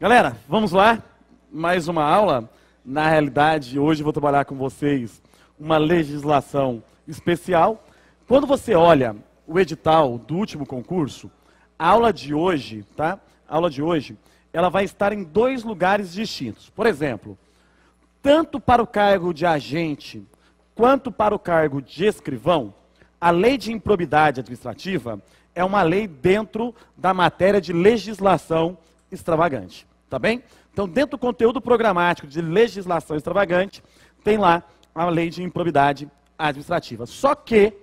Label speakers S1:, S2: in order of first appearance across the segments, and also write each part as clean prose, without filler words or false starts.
S1: Galera, vamos lá. Mais uma aula. Na realidade, hoje eu vou trabalhar com vocês uma legislação especial. Quando você olha o edital do último concurso, a aula de hoje, tá? A aula de hoje, ela vai estar em dois lugares distintos. Por exemplo, tanto para o cargo de agente quanto para o cargo de escrivão, a lei de improbidade administrativa é uma lei dentro da matéria de legislação extravagante, tá bem? Então, dentro do conteúdo programático de legislação extravagante, tem lá a lei de improbidade administrativa. Só que,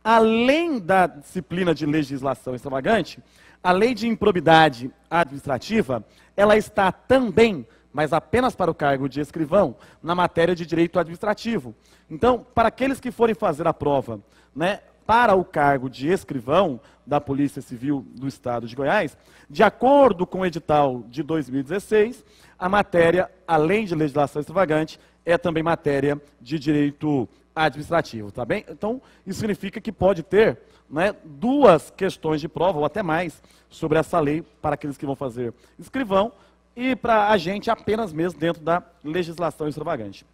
S1: além da disciplina de legislação extravagante, a lei de improbidade administrativa, ela está também, mas apenas para o cargo de escrivão, na matéria de direito administrativo. Então, para aqueles que forem fazer a prova, né, para o cargo de escrivão da Polícia Civil do Estado de Goiás, de acordo com o edital de 2016, a matéria, além de legislação extravagante, é também matéria de direito administrativo, tá bem? Então, isso significa que pode ter, né, duas questões de prova, ou até mais, sobre essa lei para aqueles que vão fazer escrivão, e para a gente apenas mesmo dentro da legislação extravagante.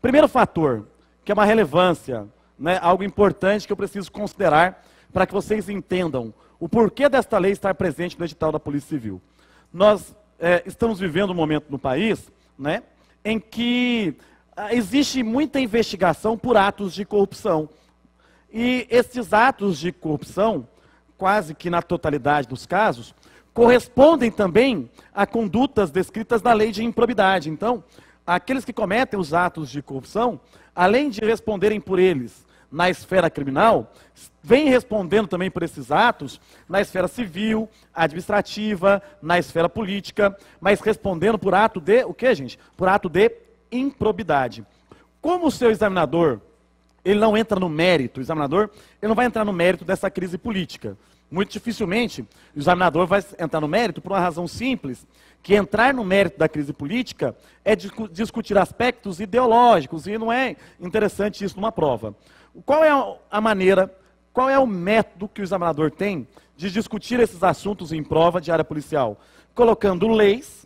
S1: Primeiro fator, que é uma relevância, né, algo importante que eu preciso considerar para que vocês entendam o porquê desta lei estar presente no edital da Polícia Civil. Nós estamos vivendo um momento no país, né, em que existe muita investigação por atos de corrupção. E esses atos de corrupção, quase que na totalidade dos casos, correspondem também a condutas descritas na lei de improbidade. Então, aqueles que cometem os atos de corrupção, além de responderem por eles na esfera criminal, vêm respondendo também por esses atos na esfera civil, administrativa, na esfera política, mas respondendo por ato de, o que, gente? Por ato de improbidade. Como o seu examinador, ele não entra no mérito, o examinador, ele não vai entrar no mérito dessa crise política. Muito dificilmente o examinador vai entrar no mérito por uma razão simples, que entrar no mérito da crise política é discutir aspectos ideológicos, e não é interessante isso numa prova. Qual é a maneira, qual é o método que o examinador tem de discutir esses assuntos em prova de área policial? Colocando leis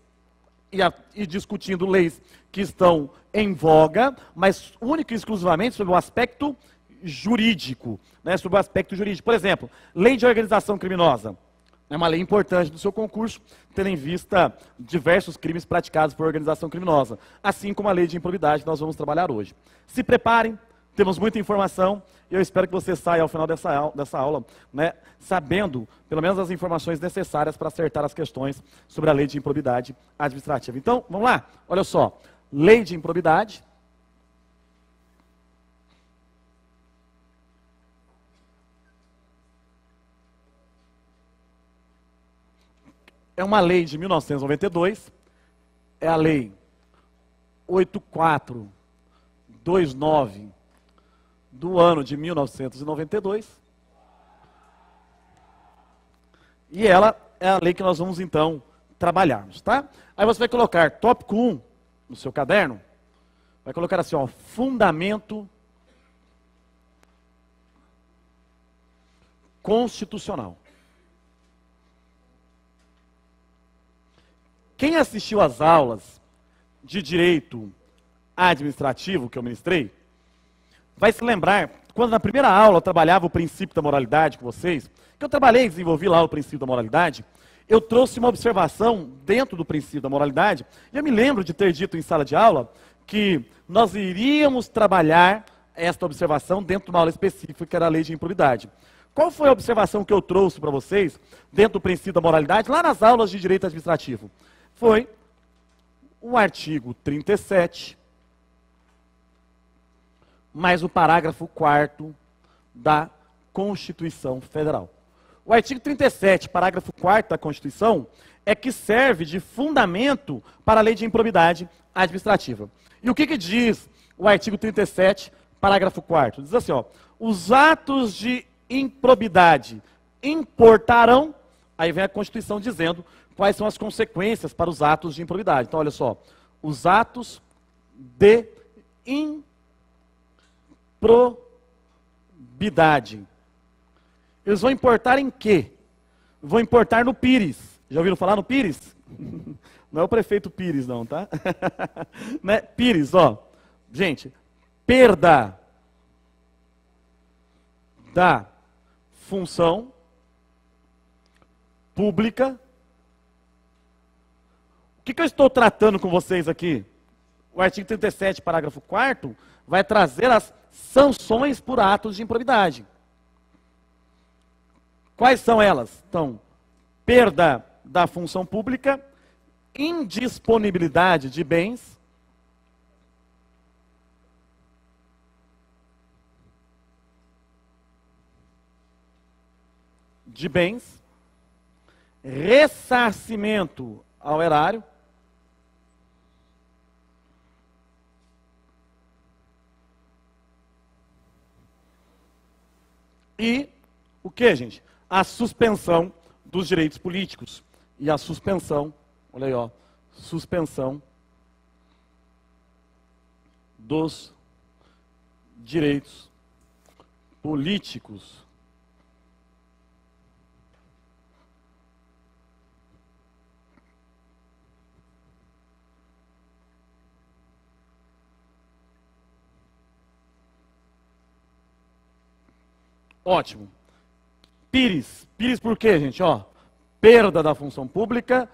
S1: e discutindo leis que estão em voga, mas única e exclusivamente sobre o aspecto jurídico, né, sobre o aspecto jurídico. Por exemplo, lei de organização criminosa. É uma lei importante do seu concurso, tendo em vista diversos crimes praticados por organização criminosa, assim como a lei de improbidade que nós vamos trabalhar hoje. Se preparem, temos muita informação, e eu espero que você saia ao final dessa aula, né, sabendo, pelo menos, as informações necessárias para acertar as questões sobre a lei de improbidade administrativa. Então, vamos lá? Olha só, lei de improbidade. É uma lei de 1992, é a lei 8429 do ano de 1992. E ela é a lei que nós vamos, então, trabalharmos, tá? Aí você vai colocar tópico 1 no seu caderno, vai colocar assim, ó, fundamento constitucional. Quem assistiu às aulas de direito administrativo que eu ministrei, vai se lembrar, quando na primeira aula eu trabalhava o princípio da moralidade com vocês, que eu trabalhei e desenvolvi lá o princípio da moralidade, eu trouxe uma observação dentro do princípio da moralidade, e eu me lembro de ter dito em sala de aula que nós iríamos trabalhar esta observação dentro de uma aula específica, que era a lei de improbidade. Qual foi a observação que eu trouxe para vocês, dentro do princípio da moralidade, lá nas aulas de direito administrativo? Foi o artigo 37, mais o parágrafo 4º da Constituição Federal. O artigo 37, parágrafo 4º da Constituição, é que serve de fundamento para a lei de improbidade administrativa. E o que diz o artigo 37, parágrafo 4º? Diz assim, ó, os atos de improbidade importarão, aí vem a Constituição dizendo quais são as consequências para os atos de improbidade. Então, olha só, os atos de improbidade, eles vão importar em quê? Vão importar no PIRES. Já ouviram falar no PIRES? Não é o prefeito Pires, não, tá? Né? Pires, ó. Gente, perda da função pública. O que eu estou tratando com vocês aqui? O artigo 37, parágrafo 4º, vai trazer as sanções por atos de improbidade. Quais são elas? Então, perda da função pública, indisponibilidade de bens, ressarcimento ao erário, e o que, gente? A suspensão dos direitos políticos. E a suspensão, olha aí, ó, suspensão dos direitos políticos. Ótimo. Pires. Pires por quê, gente? Ó, perda da função pública,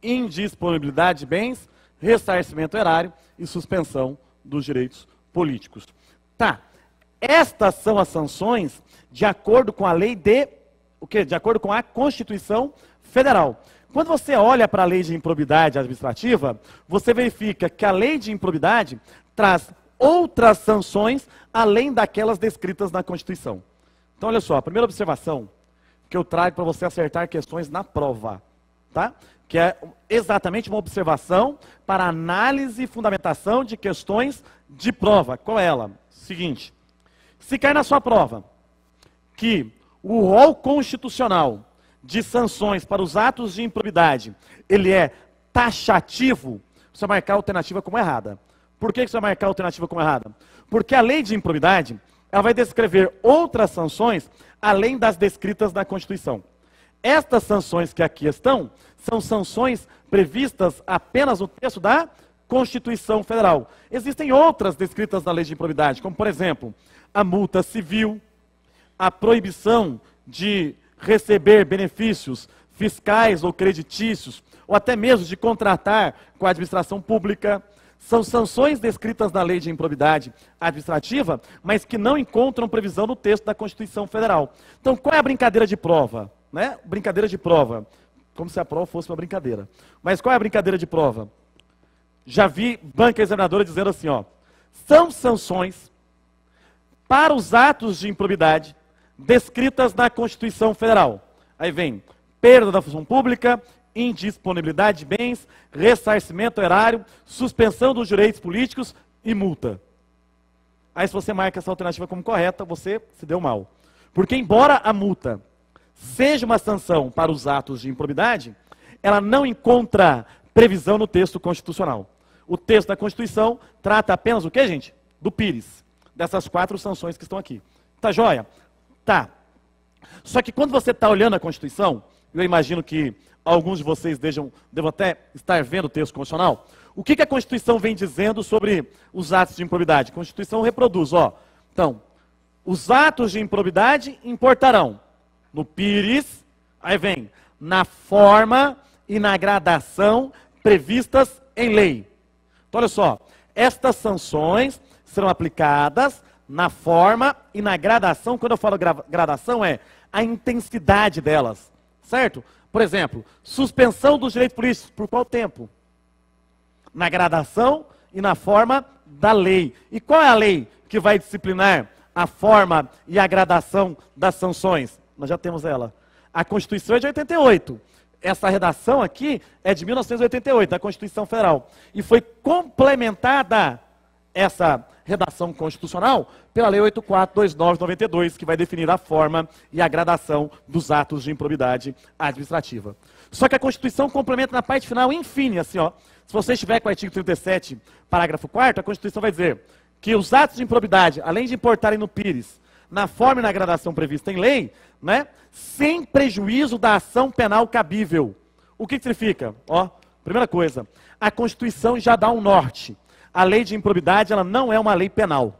S1: indisponibilidade de bens, ressarcimento erário e suspensão dos direitos políticos. Tá. Estas são as sanções de acordo com a lei o quê? De acordo com a Constituição Federal. Quando você olha para a lei de improbidade administrativa, você verifica que a lei de improbidade traz outras sanções além daquelas descritas na Constituição. Então, olha só, a primeira observação que eu trago para você acertar questões na prova, tá? Que é exatamente uma observação para análise e fundamentação de questões de prova. Qual é ela? Seguinte, se cair na sua prova que o rol constitucional de sanções para os atos de improbidade, ele é taxativo, você vai marcar a alternativa como errada. Por que você vai marcar a alternativa como errada? Porque a lei de improbidade, ela vai descrever outras sanções além das descritas na Constituição. Estas sanções que aqui estão, são sanções previstas apenas no texto da Constituição Federal. Existem outras descritas na lei de improbidade, como, por exemplo, a multa civil, a proibição de receber benefícios fiscais ou creditícios, ou até mesmo de contratar com a administração pública. São sanções descritas na lei de improbidade administrativa, mas que não encontram previsão no texto da Constituição Federal. Então, qual é a brincadeira de prova? Né? Brincadeira de prova. Como se a prova fosse uma brincadeira. Mas qual é a brincadeira de prova? Já vi banca examinadora dizendo assim, ó, são sanções para os atos de improbidade descritas na Constituição Federal. Aí vem perda da função pública, indisponibilidade de bens, ressarcimento erário, suspensão dos direitos políticos e multa. Aí se você marca essa alternativa como correta, você se deu mal. Porque embora a multa seja uma sanção para os atos de improbidade, ela não encontra previsão no texto constitucional. O texto da Constituição trata apenas o quê, gente? Do Pires. Dessas 4 sanções que estão aqui. Tá joia? Tá. Só que quando você está olhando a Constituição, eu imagino que alguns de vocês devam até estar vendo o texto constitucional. O que a Constituição vem dizendo sobre os atos de improbidade? A Constituição reproduz, ó. Então, os atos de improbidade importarão no Pires, aí vem, na forma e na gradação previstas em lei. Então, olha só, estas sanções serão aplicadas na forma e na gradação. Quando eu falo gradação, é a intensidade delas, certo? Por exemplo, suspensão dos direitos políticos, por qual tempo? Na gradação e na forma da lei. E qual é a lei que vai disciplinar a forma e a gradação das sanções? Nós já temos ela. A Constituição é de 88. Essa redação aqui é de 1988, da Constituição Federal. E foi complementada essa redação constitucional pela Lei 8429/92, que vai definir a forma e a gradação dos atos de improbidade administrativa. Só que a Constituição complementa na parte final, enfim, assim, ó, se você estiver com o artigo 37, parágrafo 4º, a Constituição vai dizer que os atos de improbidade, além de importarem no Pires, na forma e na gradação prevista em lei, né, sem prejuízo da ação penal cabível. O que significa? Ó, Primeira coisa, a Constituição já dá um norte. A lei de improbidade, ela não é uma lei penal.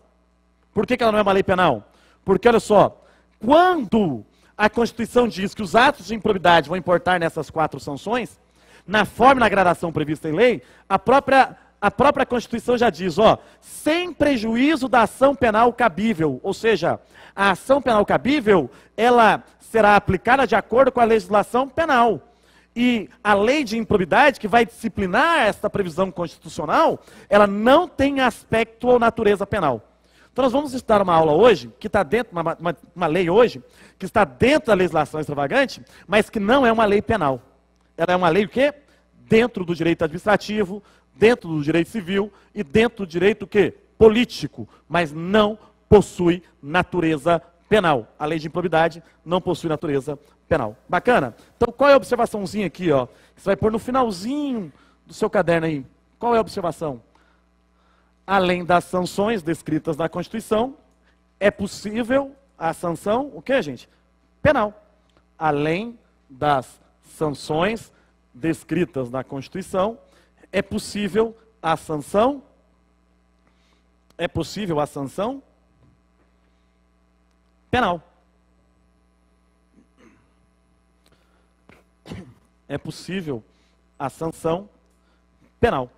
S1: Por que ela não é uma lei penal? Porque, olha só, quando a Constituição diz que os atos de improbidade vão importar nessas 4 sanções, na forma e na gradação prevista em lei, a própria Constituição já diz, ó, sem prejuízo da ação penal cabível. Ou seja, a ação penal cabível, ela será aplicada de acordo com a legislação penal. E a lei de improbidade, que vai disciplinar esta previsão constitucional, ela não tem aspecto ou natureza penal. Então nós vamos estudar uma aula hoje, que está dentro, uma lei hoje, que está dentro da legislação extravagante, mas que não é uma lei penal. Ela é uma lei o quê? Dentro do direito administrativo, dentro do direito civil e dentro do direito o quê? Político, mas não possui natureza penal. A lei de improbidade não possui natureza penal. Bacana? Então qual é a observaçãozinha aqui, ó? Você vai pôr no finalzinho do seu caderno aí. Qual é a observação? Além das sanções descritas na Constituição, é possível a sanção, o quê, gente? Penal. Além das sanções descritas na Constituição, é possível a sanção penal. É possível a sanção penal.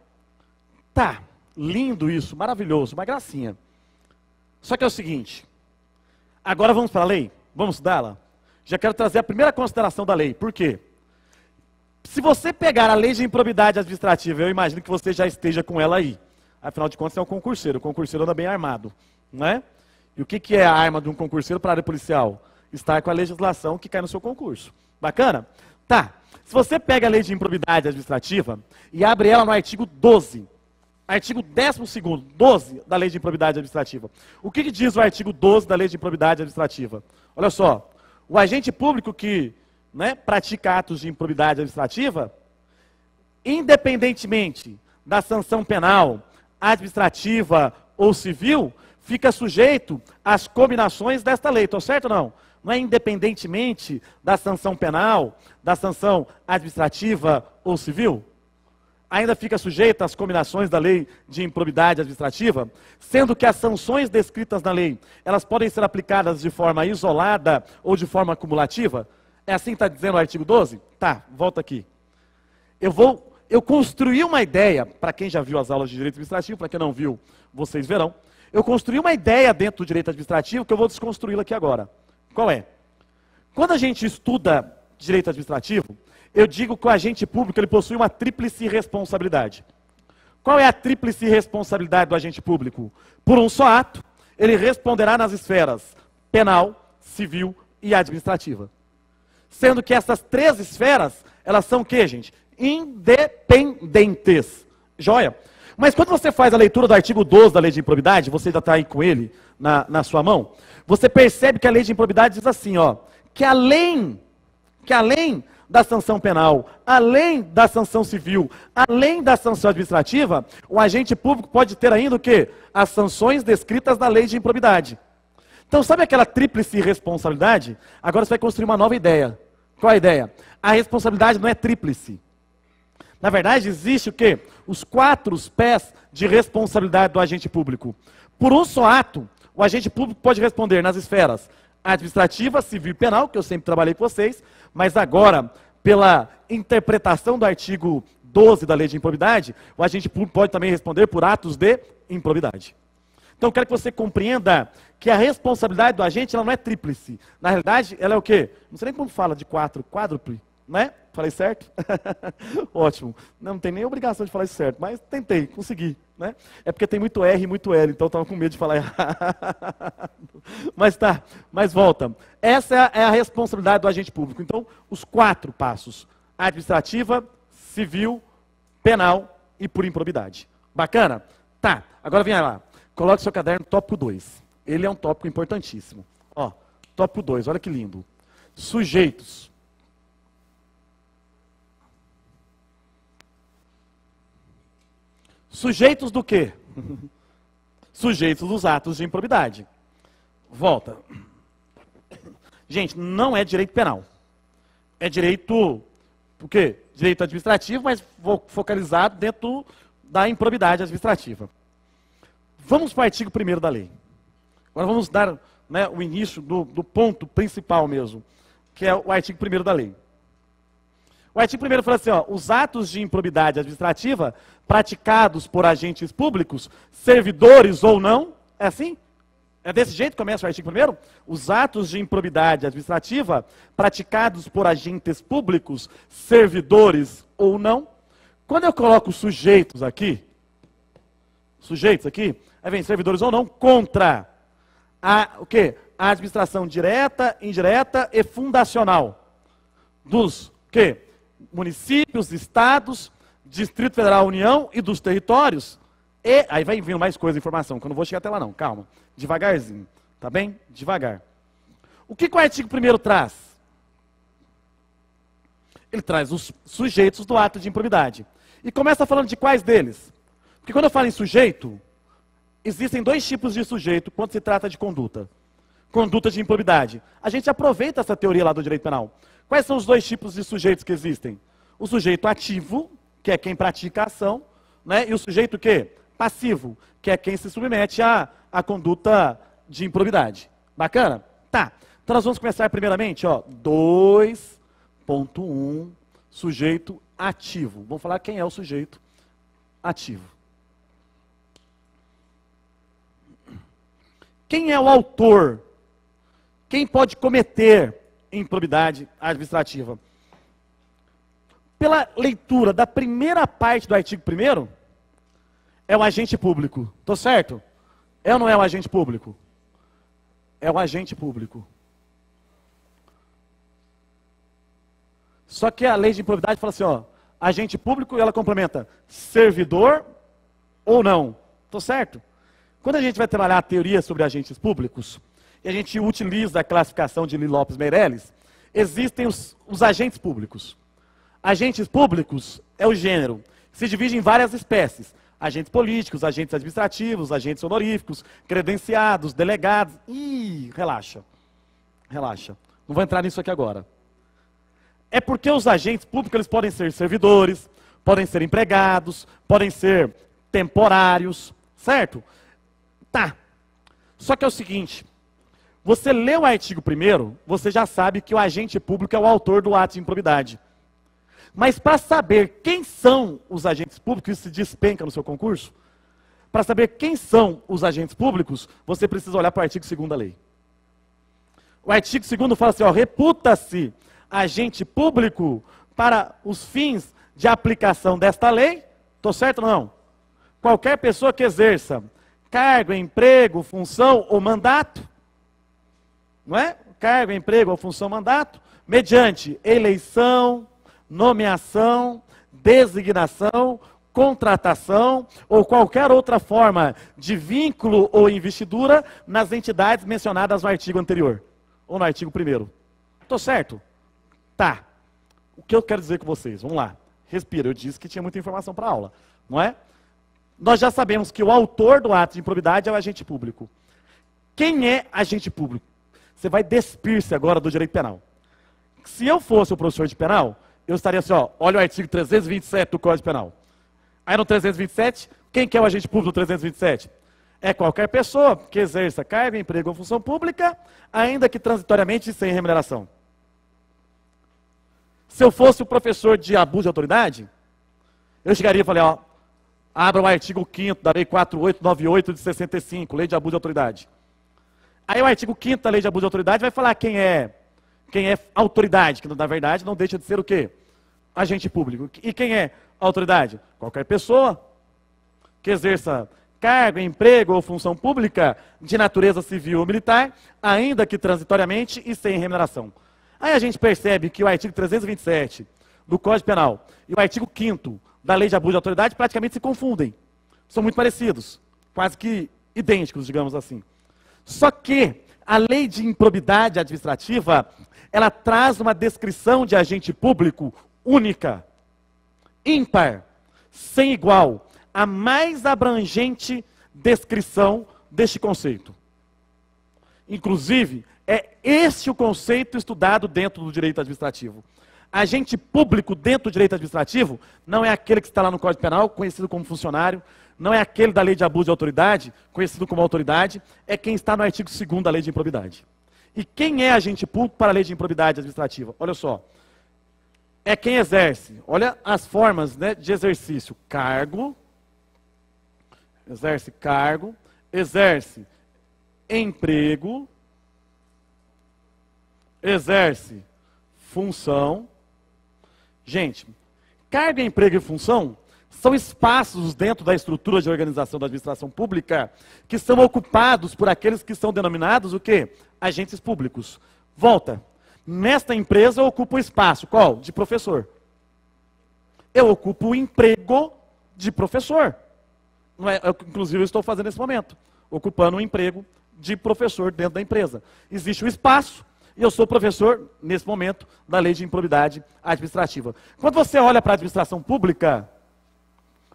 S1: Tá. Lindo isso, maravilhoso, uma gracinha. Só que é o seguinte, agora vamos para a lei? Vamos estudá-la? Já quero trazer a primeira consideração da lei. Por quê? Se você pegar a lei de improbidade administrativa, eu imagino que você já esteja com ela aí. Afinal de contas, você é um concurseiro. O concurseiro anda bem armado, não é? E o que é a arma de um concurseiro para a área policial? Estar com a legislação que cai no seu concurso. Bacana? Tá. Se você pega a lei de improbidade administrativa e abre ela no artigo 12, artigo 12º, 12 da Lei de Improbidade Administrativa. O que diz o artigo 12 da Lei de Improbidade Administrativa? Olha só, o agente público que pratica atos de improbidade administrativa, independentemente da sanção penal, administrativa ou civil, fica sujeito às combinações desta lei. Estou certo ou não? Não é independentemente da sanção penal, da sanção administrativa ou civil? Ainda fica sujeita às combinações da lei de improbidade administrativa, sendo que as sanções descritas na lei, elas podem ser aplicadas de forma isolada ou de forma acumulativa? É assim que está dizendo o artigo 12? Tá, volta aqui. Eu construí uma ideia, para quem já viu as aulas de direito administrativo, para quem não viu, vocês verão. Eu construí uma ideia dentro do direito administrativo que eu vou desconstruí-la aqui agora. Qual é? Quando a gente estuda direito administrativo, eu digo que o agente público ele possui uma tríplice responsabilidade. Qual é a tríplice responsabilidade do agente público? Por um só ato, ele responderá nas esferas penal, civil e administrativa. Sendo que essas 3 esferas, elas são o quê, gente? Independentes. Joia? Mas quando você faz a leitura do artigo 12 da Lei de Improbidade, você já está aí com ele na sua mão, você percebe que a Lei de Improbidade diz assim, ó, que além da sanção penal, além da sanção civil, além da sanção administrativa, o agente público pode ter ainda o quê? As sanções descritas na Lei de Improbidade. Então, sabe aquela tríplice responsabilidade? Agora você vai construir uma nova ideia. Qual a ideia? A responsabilidade não é tríplice. Na verdade, existe o quê? Os 4 pés de responsabilidade do agente público. Por um só ato, o agente público pode responder nas esferas administrativa, civil e penal, que eu sempre trabalhei com vocês, mas agora, pela interpretação do artigo 12 da Lei de Improbidade, o agente público pode também responder por atos de improbidade. Então, eu quero que você compreenda que a responsabilidade do agente ela não é tríplice. Na realidade, ela é o quê? Não sei nem como fala de 4, quádruple, né? Falei certo? Ótimo. Não tem nem obrigação de falar isso certo, mas tentei, consegui. Né? É porque tem muito R e muito L, então eu estava com medo de falar errado. Mas tá, mas volta. Essa é a responsabilidade do agente público. Então, os 4 passos. Administrativa, civil, penal e por improbidade. Bacana? Tá, agora vem lá. Coloque seu caderno tópico 2. Ele é um tópico importantíssimo. Ó, tópico 2, olha que lindo. Sujeitos. Sujeitos do quê? Sujeitos dos atos de improbidade. Volta. Gente, não é direito penal. É direito o quê? Direito administrativo, mas focalizado dentro da improbidade administrativa. Vamos para o artigo 1º da lei. Agora vamos dar, né, o início do ponto principal mesmo, que é o artigo 1º da lei. O artigo 1º fala assim, ó, os atos de improbidade administrativa praticados por agentes públicos, servidores ou não, é assim? É desse jeito que começa o artigo 1º? Os atos de improbidade administrativa praticados por agentes públicos, servidores ou não. Quando eu coloco sujeitos aqui, aí vem servidores ou não, contra o quê? A administração direta, indireta e fundacional dos quê? Municípios, estados, Distrito Federal, União e dos territórios. E aí vai vindo mais coisa, informação, que eu não vou chegar até lá não, calma. Devagarzinho, tá bem? Devagar. O que o artigo 1º traz? Ele traz os sujeitos do ato de improbidade. E começa falando de quais deles? Porque quando eu falo em sujeito, existem 2 tipos de sujeito quando se trata de conduta. Conduta de improbidade. A gente aproveita essa teoria lá do direito penal. Quais são os 2 tipos de sujeitos que existem? O sujeito ativo, que é quem pratica a ação, né? E o sujeito o quê? Passivo, que é quem se submete à conduta de improbidade. Bacana? Tá. Então nós vamos começar primeiramente, ó, 2.1, sujeito ativo. Vamos falar quem é o sujeito ativo. Quem é o autor? Quem pode cometer improbidade administrativa? Pela leitura da primeira parte do artigo 1º, é o agente público. Tô certo? É ou não é o agente público? É o agente público. Só que a lei de improbidade fala assim, ó, agente público, e ela complementa servidor ou não. Tô certo? Quando a gente vai trabalhar a teoria sobre agentes públicos, e a gente utiliza a classificação de Lili Lopes Meirelles, existem os agentes públicos. Agentes públicos é o gênero, se divide em várias espécies. Agentes políticos, agentes administrativos, agentes honoríficos, credenciados, delegados. Ih, relaxa. Relaxa. Não vou entrar nisso aqui agora. É porque os agentes públicos eles podem ser servidores, podem ser empregados, podem ser temporários, certo? Tá. Só que é o seguinte, você lê o artigo 1º, você já sabe que o agente público é o autor do ato de improbidade. Mas para saber quem são os agentes públicos, isso se despenca no seu concurso, para saber quem são os agentes públicos, você precisa olhar para o artigo 2º da lei. O artigo 2º fala assim, ó, reputa-se agente público para os fins de aplicação desta lei, estou certo ou não? Qualquer pessoa que exerça cargo, emprego, função ou mandato, não é? Cargo, emprego ou função, mandato, mediante eleição, nomeação, designação, contratação ou qualquer outra forma de vínculo ou investidura nas entidades mencionadas no artigo anterior, ou no artigo 1º. Estou certo? Tá. O que eu quero dizer com vocês? Vamos lá. Respira, eu disse que tinha muita informação para a aula, não é? Nós já sabemos que o autor do ato de improbidade é o agente público. Quem é agente público? Você vai despir-se agora do direito penal. Se eu fosse o professor de penal, eu estaria assim, ó, olha o artigo 327 do Código Penal. Aí no 327, quem que é o agente público do 327? É qualquer pessoa que exerça cargo, emprego ou função pública, ainda que transitoriamente sem remuneração. Se eu fosse o professor de abuso de autoridade, eu chegaria e falei, ó, abra o artigo 5º da Lei 4898 de 65, Lei de Abuso de Autoridade. Aí o artigo 5º da Lei de Abuso de Autoridade vai falar quem é autoridade, que na verdade não deixa de ser o quê? Agente público. E quem é autoridade? Qualquer pessoa que exerça cargo, emprego ou função pública de natureza civil ou militar, ainda que transitoriamente e sem remuneração. Aí a gente percebe que o artigo 327 do Código Penal e o artigo 5º da Lei de Abuso de Autoridade praticamente se confundem. São muito parecidos, quase que idênticos, digamos assim. Só que a lei de improbidade administrativa, ela traz uma descrição de agente público única, ímpar, sem igual, a mais abrangente descrição deste conceito. Inclusive, é esse o conceito estudado dentro do direito administrativo. Agente público dentro do direito administrativo não é aquele que está lá no Código Penal, conhecido como funcionário, não é aquele da lei de abuso de autoridade, conhecido como autoridade, é quem está no artigo 2º da lei de improbidade. E quem é agente público para a lei de improbidade administrativa? Olha só, é quem exerce, olha as formas, né, de exercício: cargo, exerce emprego, exerce função. Gente, cargo, emprego e função são espaços dentro da estrutura de organização da administração pública que são ocupados por aqueles que são denominados o quê? Agentes públicos. Volta. Nesta empresa eu ocupo o espaço. Qual? De professor. Eu ocupo o emprego de professor. Não é, inclusive eu estou fazendo nesse momento. Ocupando o emprego de professor dentro da empresa. Existe o espaço. E eu sou professor, nesse momento, da lei de improbidade administrativa. Quando você olha para a administração pública,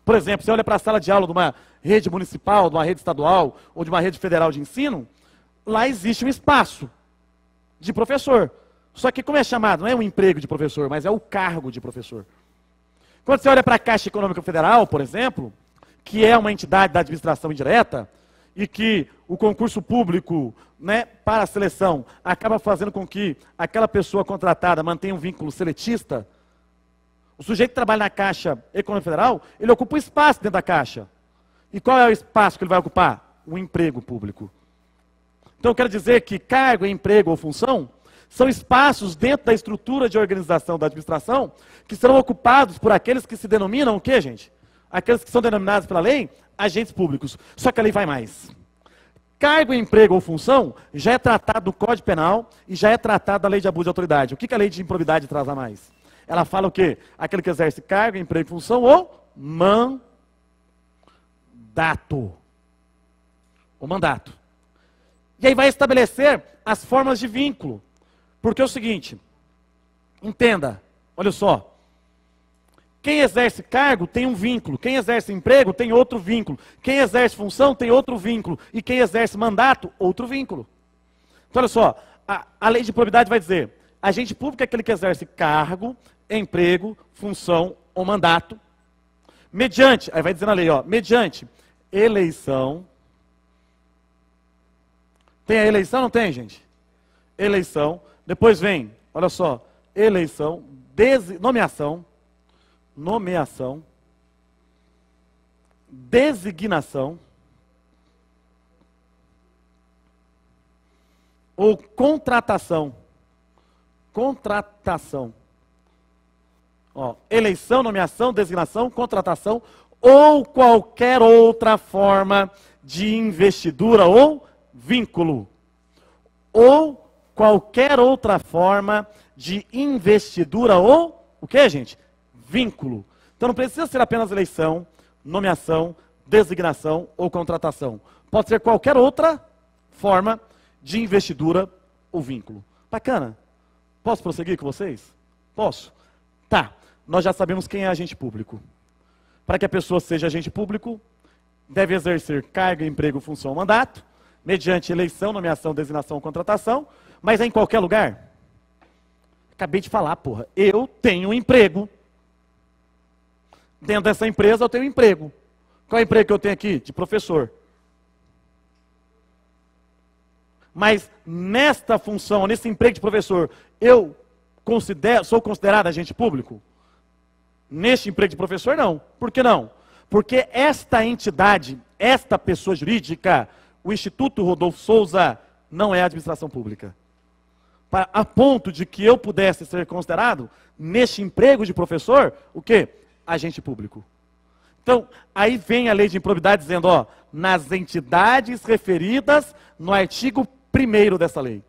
S1: por exemplo, você olha para a sala de aula de uma rede municipal, de uma rede estadual ou de uma rede federal de ensino, lá existe um espaço de professor. Só que como é chamado? Não é um emprego de professor, mas é o cargo de professor. Quando você olha para a Caixa Econômica Federal, por exemplo, que é uma entidade da administração indireta, e que o concurso público, né, para a seleção acaba fazendo com que aquela pessoa contratada mantenha um vínculo seletista, o sujeito que trabalha na Caixa Econômica Federal, ele ocupa um espaço dentro da Caixa. E qual é o espaço que ele vai ocupar? O emprego público. Então, eu quero dizer que cargo, emprego ou função são espaços dentro da estrutura de organização da administração que serão ocupados por aqueles que se denominam o quê, gente? Aqueles que são denominados pela lei agentes públicos. Só que a lei vai mais. Cargo, emprego ou função já é tratado do Código Penal e já é tratado da lei de abuso de autoridade. O que a lei de improbidade traz a mais? Ela fala o quê? Aquele que exerce cargo, emprego, função ou mandato. O mandato. E aí vai estabelecer as formas de vínculo. Porque é o seguinte, entenda, olha só, quem exerce cargo tem um vínculo, quem exerce emprego tem outro vínculo, quem exerce função tem outro vínculo, e quem exerce mandato, outro vínculo. Então, olha só, a lei de probidade vai dizer, agente público é aquele que exerce cargo, emprego, função ou mandato, mediante, aí vai dizer na lei, ó, mediante eleição. Tem a eleição, não tem, gente? Eleição, depois vem, olha só, eleição, nomeação, designação ou contratação. Ó, eleição, nomeação, designação, contratação ou qualquer outra forma de investidura ou vínculo. Ou qualquer outra forma de investidura ou o que, gente? Vínculo. Então não precisa ser apenas eleição, nomeação, designação ou contratação. Pode ser qualquer outra forma de investidura ou vínculo. Bacana? Posso prosseguir com vocês? Posso? Tá. Nós já sabemos quem é agente público. Para que a pessoa seja agente público, deve exercer cargo, emprego, função ou mandato, mediante eleição, nomeação, designação ou contratação, mas é em qualquer lugar. Acabei de falar, porra. Eu tenho um emprego. Dentro dessa empresa eu tenho um emprego. Qual é o emprego que eu tenho aqui? De professor. Mas nesta função, nesse emprego de professor, eu sou considerado agente público? Neste emprego de professor, não. Por que não? Porque esta entidade, esta pessoa jurídica, o Instituto Rodolfo Souza, não é administração pública. A ponto de que eu pudesse ser considerado, neste emprego de professor, o quê? Agente público. Então, aí vem a lei de improbidade dizendo, ó, nas entidades referidas no artigo 1º dessa lei.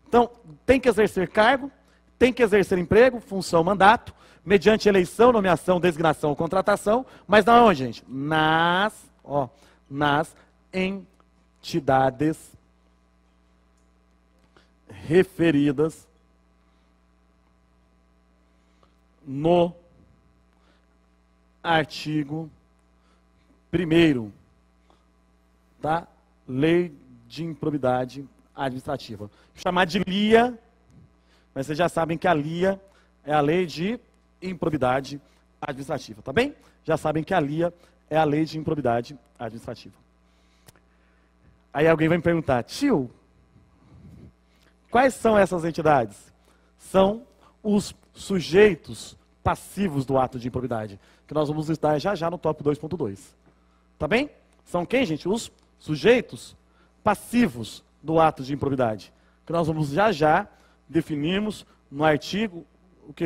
S1: Então, tem que exercer cargo, tem que exercer emprego, função, mandato, mediante eleição, nomeação, designação ou contratação, mas não onde, gente? Nas entidades referidas no artigo 1º da Lei de Improbidade Administrativa. Vou chamar de LIA, mas vocês já sabem que a LIA é a lei de improbidade administrativa, tá bem? Já sabem que a LIA é a lei de improbidade administrativa. Aí alguém vai me perguntar, tio, quais são essas entidades? São os sujeitos passivos do ato de improbidade, que nós vamos listar já já no tópico 2.2. Tá bem? São quem, gente? Os sujeitos passivos do ato de improbidade, que nós vamos já já definirmos no artigo,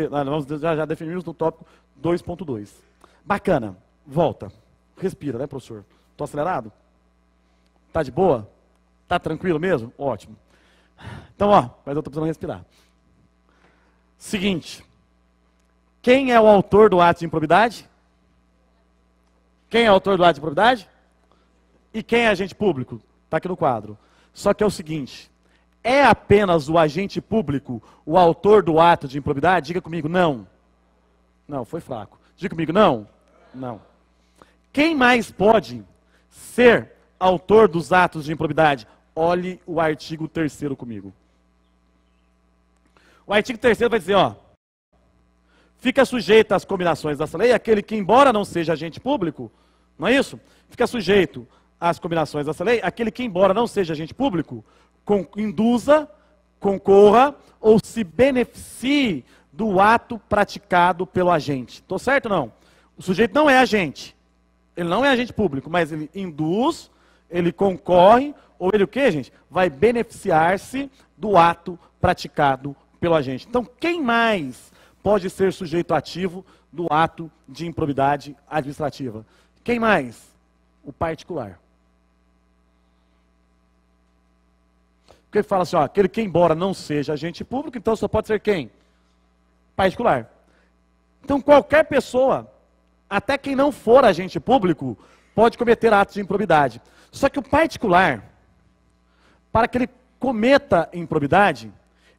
S1: nós vamos já definirmos no tópico 2.2. Bacana. Volta. Respira, né, professor? Tô acelerado? Tá de boa? Tá tranquilo mesmo? Ótimo. Então, ó, mas eu tô precisando respirar. Seguinte. Quem é o autor do ato de improbidade? Quem é o autor do ato de improbidade? E quem é agente público? Está aqui no quadro. Só que é o seguinte, é apenas o agente público o autor do ato de improbidade? Diga comigo, não. Não, foi fraco. Diga comigo, não. Não. Quem mais pode ser autor dos atos de improbidade? Olhe o artigo 3º comigo. O artigo 3º vai dizer, ó, fica sujeito às combinações dessa lei aquele que, embora não seja agente público, não é isso? Fica sujeito às combinações dessa lei aquele que, embora não seja agente público, induza, concorra ou se beneficie do ato praticado pelo agente. Estou certo ou não? O sujeito não é agente. Ele não é agente público, mas ele induz, ele concorre, ou ele o quê, gente? Vai beneficiar-se do ato praticado pelo agente. Então, quem mais pode ser sujeito ativo do ato de improbidade administrativa? Quem mais? O particular. Porque ele fala assim, ó, aquele que embora não seja agente público, então só pode ser quem? Particular. Então qualquer pessoa, até quem não for agente público, pode cometer atos de improbidade. Só que o particular, para que ele cometa improbidade,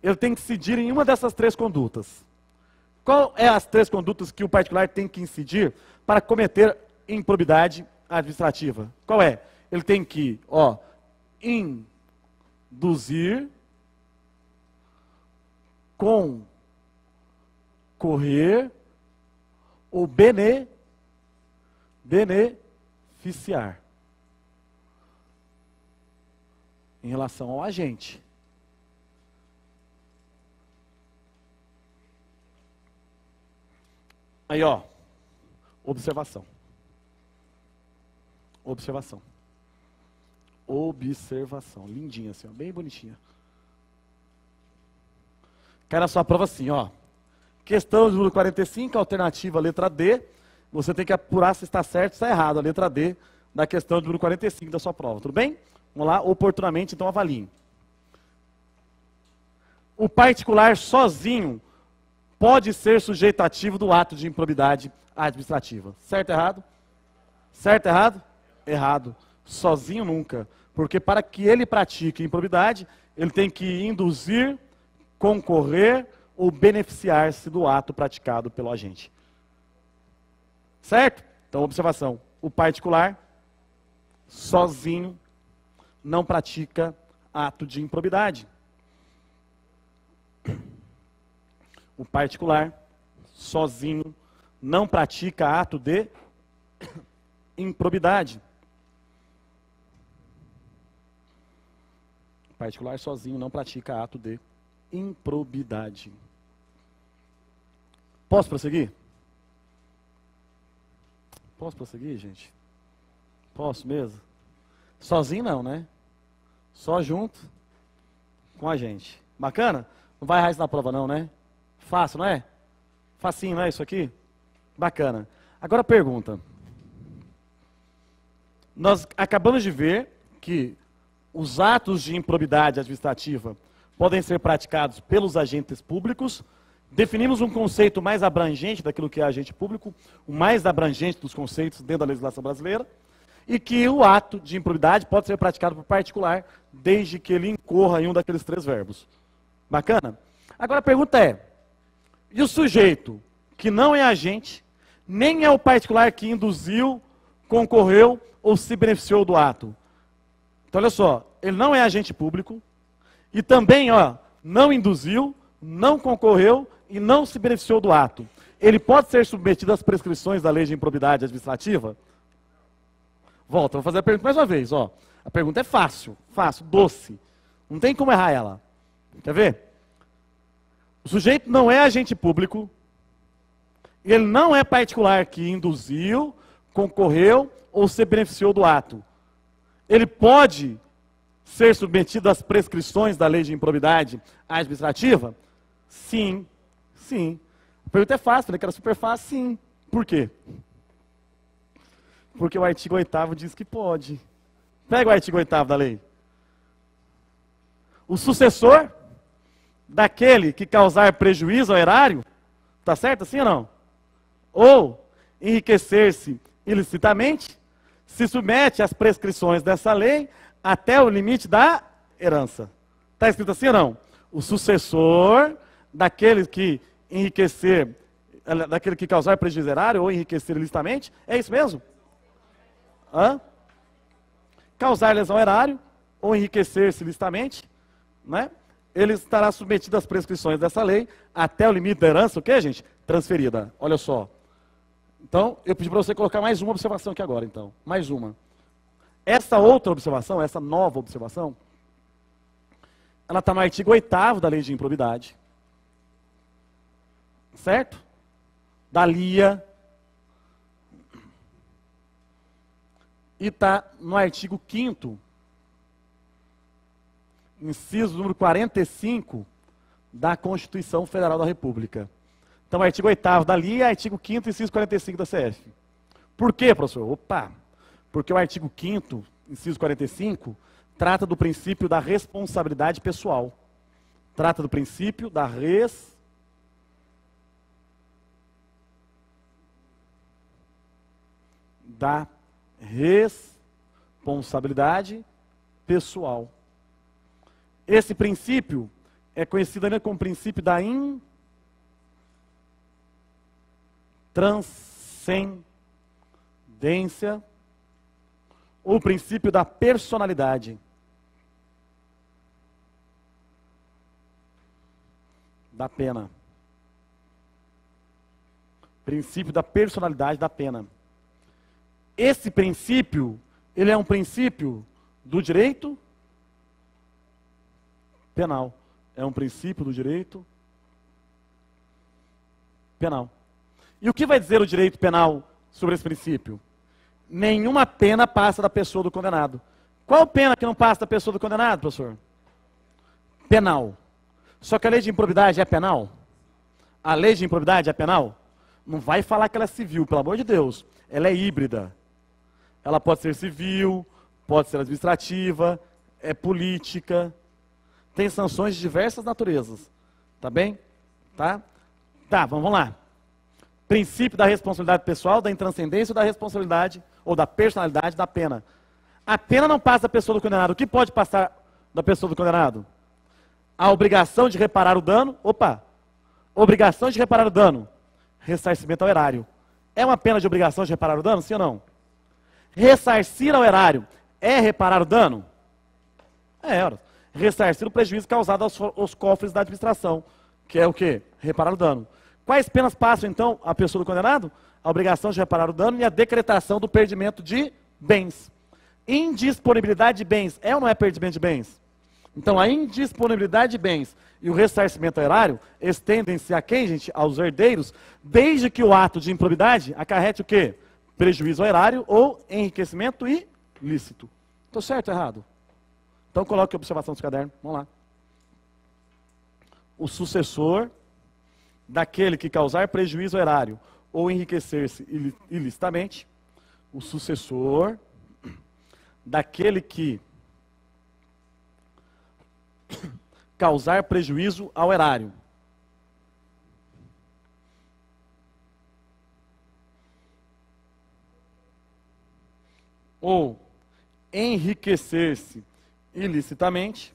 S1: ele tem que incidir em uma dessas 3 condutas. Qual é as 3 condutas que o particular tem que incidir para cometer improbidade administrativa? Qual é? Ele tem que, ó, induzir, concorrer ou beneficiar em relação ao agente. Aí, ó, observação. Observação. Observação. Lindinha assim, ó, bem bonitinha. Cai na sua prova assim, ó. Questão de número 45, alternativa letra D. Você tem que apurar se está certo ou está errado a letra D da questão de número 45 da sua prova, tudo bem? Vamos lá, oportunamente, então avaliem. O particular sozinho pode ser sujeito ativo do ato de improbidade administrativa. Certo ou errado? Certo ou errado? Errado. Sozinho nunca. Porque para que ele pratique improbidade, ele tem que induzir, concorrer ou beneficiar-se do ato praticado pelo agente. Certo? Então, observação. O particular, sozinho, não pratica ato de improbidade. O particular, sozinho, não pratica ato de improbidade. O particular, sozinho, não pratica ato de improbidade. Posso prosseguir? Posso prosseguir, gente? Posso mesmo? Sozinho não, né? Só junto com a gente. Bacana? Não vai errar isso na prova não, né? Fácil, não é? Facinho, não é isso aqui? Bacana. Agora pergunta. Nós acabamos de ver que os atos de improbidade administrativa podem ser praticados pelos agentes públicos. Definimos um conceito mais abrangente daquilo que é agente público, o mais abrangente dos conceitos dentro da legislação brasileira, e que o ato de improbidade pode ser praticado por particular, desde que ele incorra em um daqueles 3 verbos. Bacana? Agora a pergunta é, e o sujeito que não é agente, nem é o particular que induziu, concorreu ou se beneficiou do ato? Então olha só, ele não é agente público, e também, ó, não induziu, não concorreu e não se beneficiou do ato, ele pode ser submetido às prescrições da lei de improbidade administrativa? Volta, vou fazer a pergunta mais uma vez, ó. A pergunta é fácil, doce. Não tem como errar ela. Quer ver? O sujeito não é agente público, ele não é particular que induziu, concorreu ou se beneficiou do ato. Ele pode ser submetido às prescrições da lei de improbidade administrativa? Sim, sim. A pergunta é fácil, falei que era super fácil, sim. Por quê? Porque o artigo 8º diz que pode. Pega o artigo 8º da lei. O sucessor daquele que causar prejuízo ao erário, tá certo assim ou não? Ou enriquecer-se ilicitamente, se submete às prescrições dessa lei até o limite da herança. Está escrito assim ou não? O sucessor daquele que enriquecer, daquele que causar prejuízo erário ou enriquecer ilicitamente, é isso mesmo? Hã? Causar lesão ao erário ou enriquecer-se ilicitamente, né? Ele estará submetido às prescrições dessa lei até o limite da herança, o que, gente? Transferida. Olha só. Então, eu pedi para você colocar mais uma observação aqui agora, então. Mais uma. Essa outra observação, essa nova observação, ela está no artigo 8º da lei de improbidade. Certo? Da LIA. E está no artigo 5º, inciso número 45 da Constituição Federal da República. Então, artigo 8º da LIA, artigo 5º, inciso 45 da CF. Por quê, professor? Opa! Porque o artigo 5º, inciso 45, trata do princípio da responsabilidade pessoal. Trata do princípio da responsabilidade pessoal. Esse princípio é conhecido ainda como princípio da intranscendência ou princípio da personalidade. Da pena. Princípio da personalidade da pena. Esse princípio, ele é um princípio do direito penal. É um princípio do direito penal. E o que vai dizer o direito penal sobre esse princípio? Nenhuma pena passa da pessoa do condenado. Qual pena que não passa da pessoa do condenado, professor? Penal. Só que a lei de improbidade é penal? A lei de improbidade é penal? Não vai falar que ela é civil, pelo amor de Deus. Ela é híbrida. Ela pode ser civil, pode ser administrativa, é política. Tem sanções de diversas naturezas. Tá bem? Tá? Tá, vamos lá. Princípio da responsabilidade pessoal, da intranscendência ou da responsabilidade, ou da personalidade da pena. A pena não passa da pessoa do condenado. O que pode passar da pessoa do condenado? A obrigação de reparar o dano. Opa! Obrigação de reparar o dano. Ressarcimento ao erário. É uma pena de obrigação de reparar o dano, sim ou não? Ressarcir ao erário é reparar o dano? É, ora. Ressarcir o prejuízo causado aos cofres da administração, que é o quê? Reparar o dano. Quais penas passam, então, a pessoa do condenado? A obrigação de reparar o dano e a decretação do perdimento de bens. Indisponibilidade de bens é ou não é perdimento de bens? Então, a indisponibilidade de bens e o ressarcimento ao erário estendem-se a quem, gente? Aos herdeiros, desde que o ato de improbidade acarrete o quê? Prejuízo ao erário ou enriquecimento ilícito. Estou certo ou errado? Então coloque a observação dos cadernos. Vamos lá. O sucessor daquele que causar prejuízo ao erário ou enriquecer-se ilicitamente. O sucessor daquele que causar prejuízo ao erário. Ou enriquecer-se ilicitamente.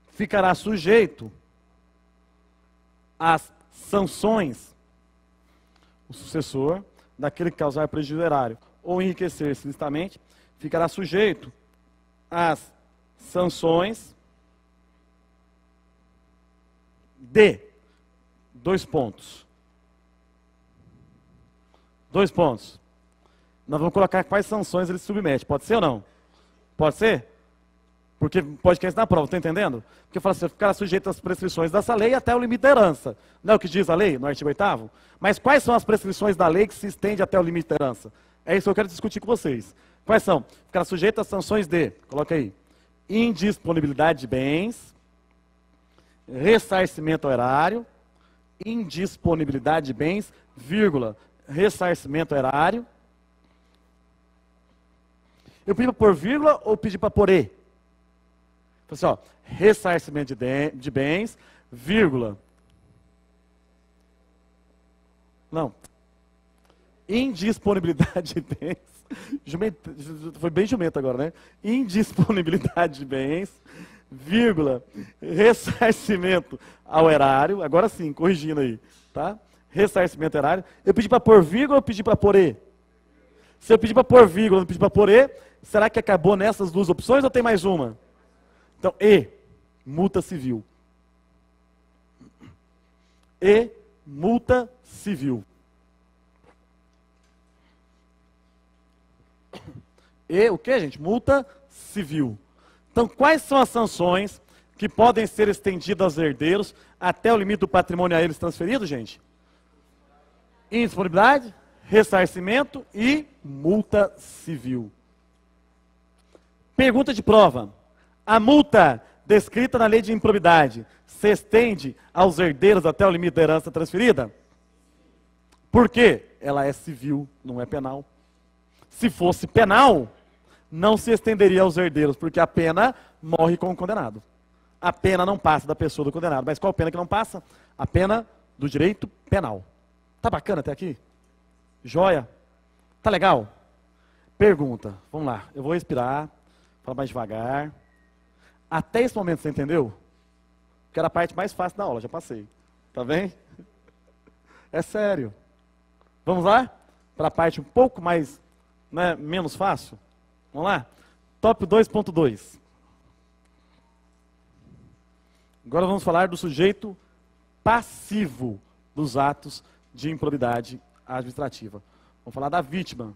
S1: Ficará sujeito às sanções, o sucessor daquele que causar prejuízo ao erário ou enriquecer-se ilicitamente, ficará sujeito às sanções de 2 pontos. 2 pontos. Nós vamos colocar quais sanções ele submete. Pode ser ou não? Pode ser? Porque pode cair isso na prova, está entendendo? Porque fala assim, ficará sujeito às prescrições dessa lei até o limite da herança. Não é o que diz a lei, no artigo 8º? Mas quais são as prescrições da lei que se estende até o limite da herança? É isso que eu quero discutir com vocês. Quais são? Ficará sujeito às sanções de, coloca aí, indisponibilidade de bens, ressarcimento ao erário, indisponibilidade de bens, vírgula, ressarcimento ao erário. Eu pedi para pôr vírgula ou pedi para pôr e? Assim, ó, ressarcimento de bens, vírgula. Não. Indisponibilidade de bens. Foi bem jumento agora, né? Indisponibilidade de bens, vírgula, ressarcimento ao erário. Agora sim, corrigindo aí, tá? Ressarcimento ao erário. Eu pedi para pôr vírgula ou pedi para pôr e? Se eu pedir para pôr vírgula ou pedi para pôr e, será que acabou nessas 2 opções ou tem mais uma? Então, e, multa civil. E, multa civil. E, o que, gente? Multa civil. Então, quais são as sanções que podem ser estendidas aos herdeiros até o limite do patrimônio a eles transferido, gente? Indisponibilidade, ressarcimento e multa civil. Pergunta de prova. A multa descrita na lei de improbidade se estende aos herdeiros até o limite da herança transferida? Por quê? Ela é civil, não é penal. Se fosse penal, não se estenderia aos herdeiros, porque a pena morre com o condenado. A pena não passa da pessoa do condenado. Mas qual pena que não passa? A pena do direito penal. Tá bacana até aqui? Joia? Tá legal? Pergunta. Vamos lá. Eu vou respirar, falar mais devagar. Até esse momento você entendeu? Que era a parte mais fácil da aula, já passei. Tá bem? É sério. Vamos lá? Para a parte um pouco mais, né, menos fácil? Vamos lá? Tópico 2.2. Agora vamos falar do sujeito passivo dos atos de improbidade administrativa. Vamos falar da vítima.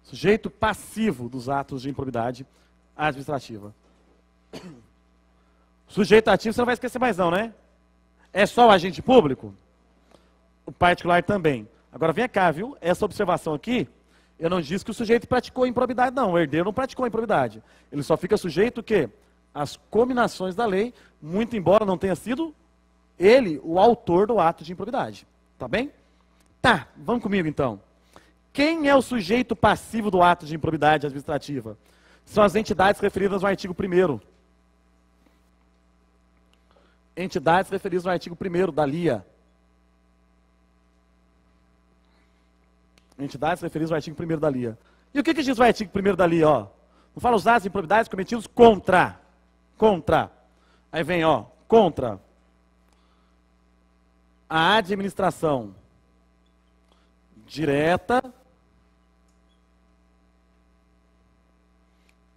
S1: Sujeito passivo dos atos de improbidade administrativa. Sujeito ativo você não vai esquecer mais não, né? É só o agente público? O particular também. Agora vem cá, viu? Essa observação aqui, eu não disse que o sujeito praticou improbidade, não. O herdeiro não praticou improbidade. Ele só fica sujeito o quê? Às cominações da lei, muito embora não tenha sido ele o autor do ato de improbidade. Tá bem? Tá, vamos comigo então. Quem é o sujeito passivo do ato de improbidade administrativa? São as entidades referidas no artigo 1º. Entidades referidas no artigo 1º da LIA. Entidades referidas no artigo 1º da LIA. E o que diz o artigo 1º da LIA? Ó? Não fala os atos de improbidades cometidos contra. Contra. Aí vem, ó, contra a administração direta,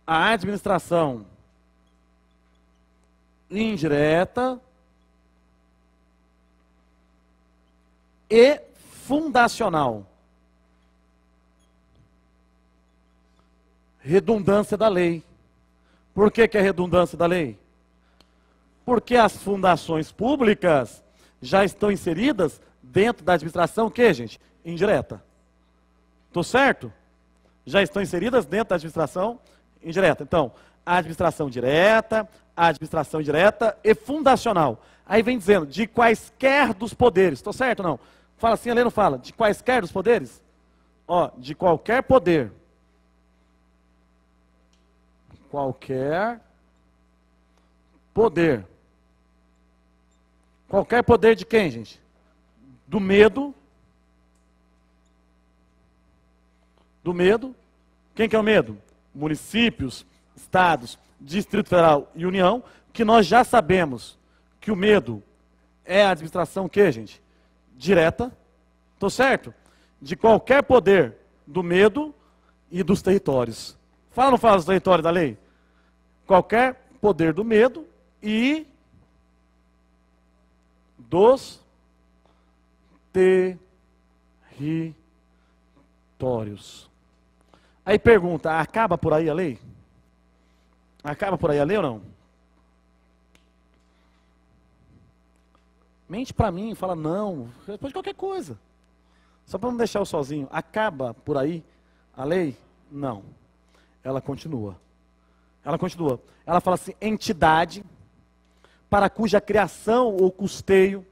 S1: a administração indireta e fundacional. Redundância da lei. Por que é redundância da lei? Porque as fundações públicas já estão inseridas dentro da administração, o que, gente? Indireta. Tô certo? Já estão inseridas dentro da administração indireta. Então, a administração direta, a administração indireta e fundacional. Aí vem dizendo, de quaisquer dos poderes. Tô certo ou não? Fala assim, a lei não fala. De quaisquer dos poderes? Ó, de qualquer poder. Qualquer poder. Qualquer poder de quem, gente? Do medo. Do medo. Quem que é o medo? Municípios, estados, Distrito Federal e União, que nós já sabemos que o medo é a administração o quê, gente? Direta, Tô certo? De qualquer poder do medo e dos territórios. Fala ou não fala dos territórios da lei? Qualquer poder do medo e dos territórios. Aí pergunta, acaba por aí a lei? Acaba por aí a lei ou não? Mente para mim, fala não, responde qualquer coisa. Só para não deixar eu sozinho. Acaba por aí a lei? Não. Ela continua. Ela continua. Ela fala assim, entidade para cuja criação ou custeio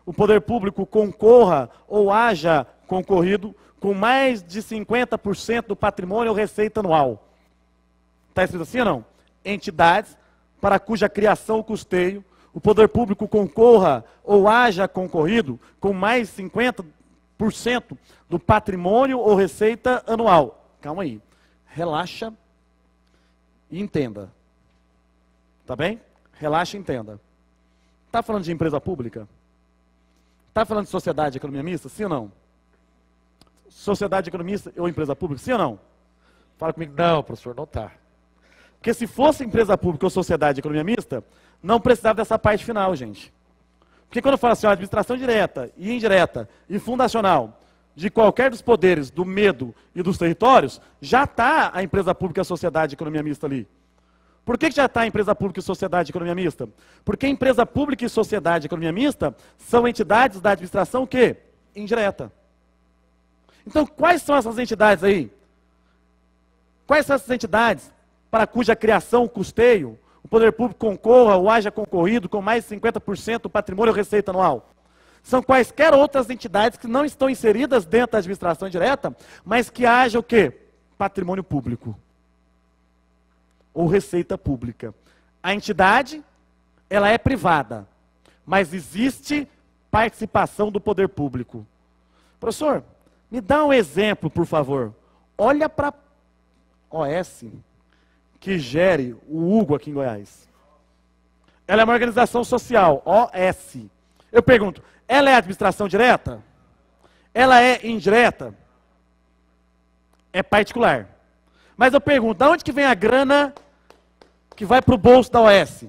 S1: o poder público concorra ou haja concorrido com mais de 50% do patrimônio ou receita anual. Está escrito assim ou não? Entidades para cuja criação ou custeio o poder público concorra ou haja concorrido com mais de 50% do patrimônio ou receita anual. Calma aí. Relaxa e entenda. Tá bem? Relaxa e entenda. Está falando de empresa pública? Está falando de sociedade de economia mista? Sim ou não? Sociedade de economia mista ou empresa pública? Sim ou não? Fala comigo. Não, professor, não está. Porque se fosse empresa pública ou sociedade de economia mista, não precisava dessa parte final, gente. Porque quando fala assim, ó, administração direta e indireta e fundacional de qualquer dos poderes, do medo e dos territórios, já está a empresa pública e a sociedade de economia mista ali. Por que já está a empresa pública e sociedade de economia mista? Porque empresa pública e sociedade de economia mista são entidades da administração o quê? Indireta. Então, quais são essas entidades aí? Quais são essas entidades para cuja criação, custeio, o poder público concorra ou haja concorrido com mais de 50% do patrimônio ou receita anual? São quaisquer outras entidades que não estão inseridas dentro da administração direta, mas que haja o quê? Patrimônio público. Ou receita pública. A entidade, ela é privada, mas existe participação do poder público. Professor, me dá um exemplo, por favor. Olha para OS, que gere o Hugo aqui em Goiás. Ela é uma organização social, OS. Eu pergunto, ela é administração direta? Ela é indireta? É particular. Mas eu pergunto, de onde que vem a grana que vai para o bolso da OS?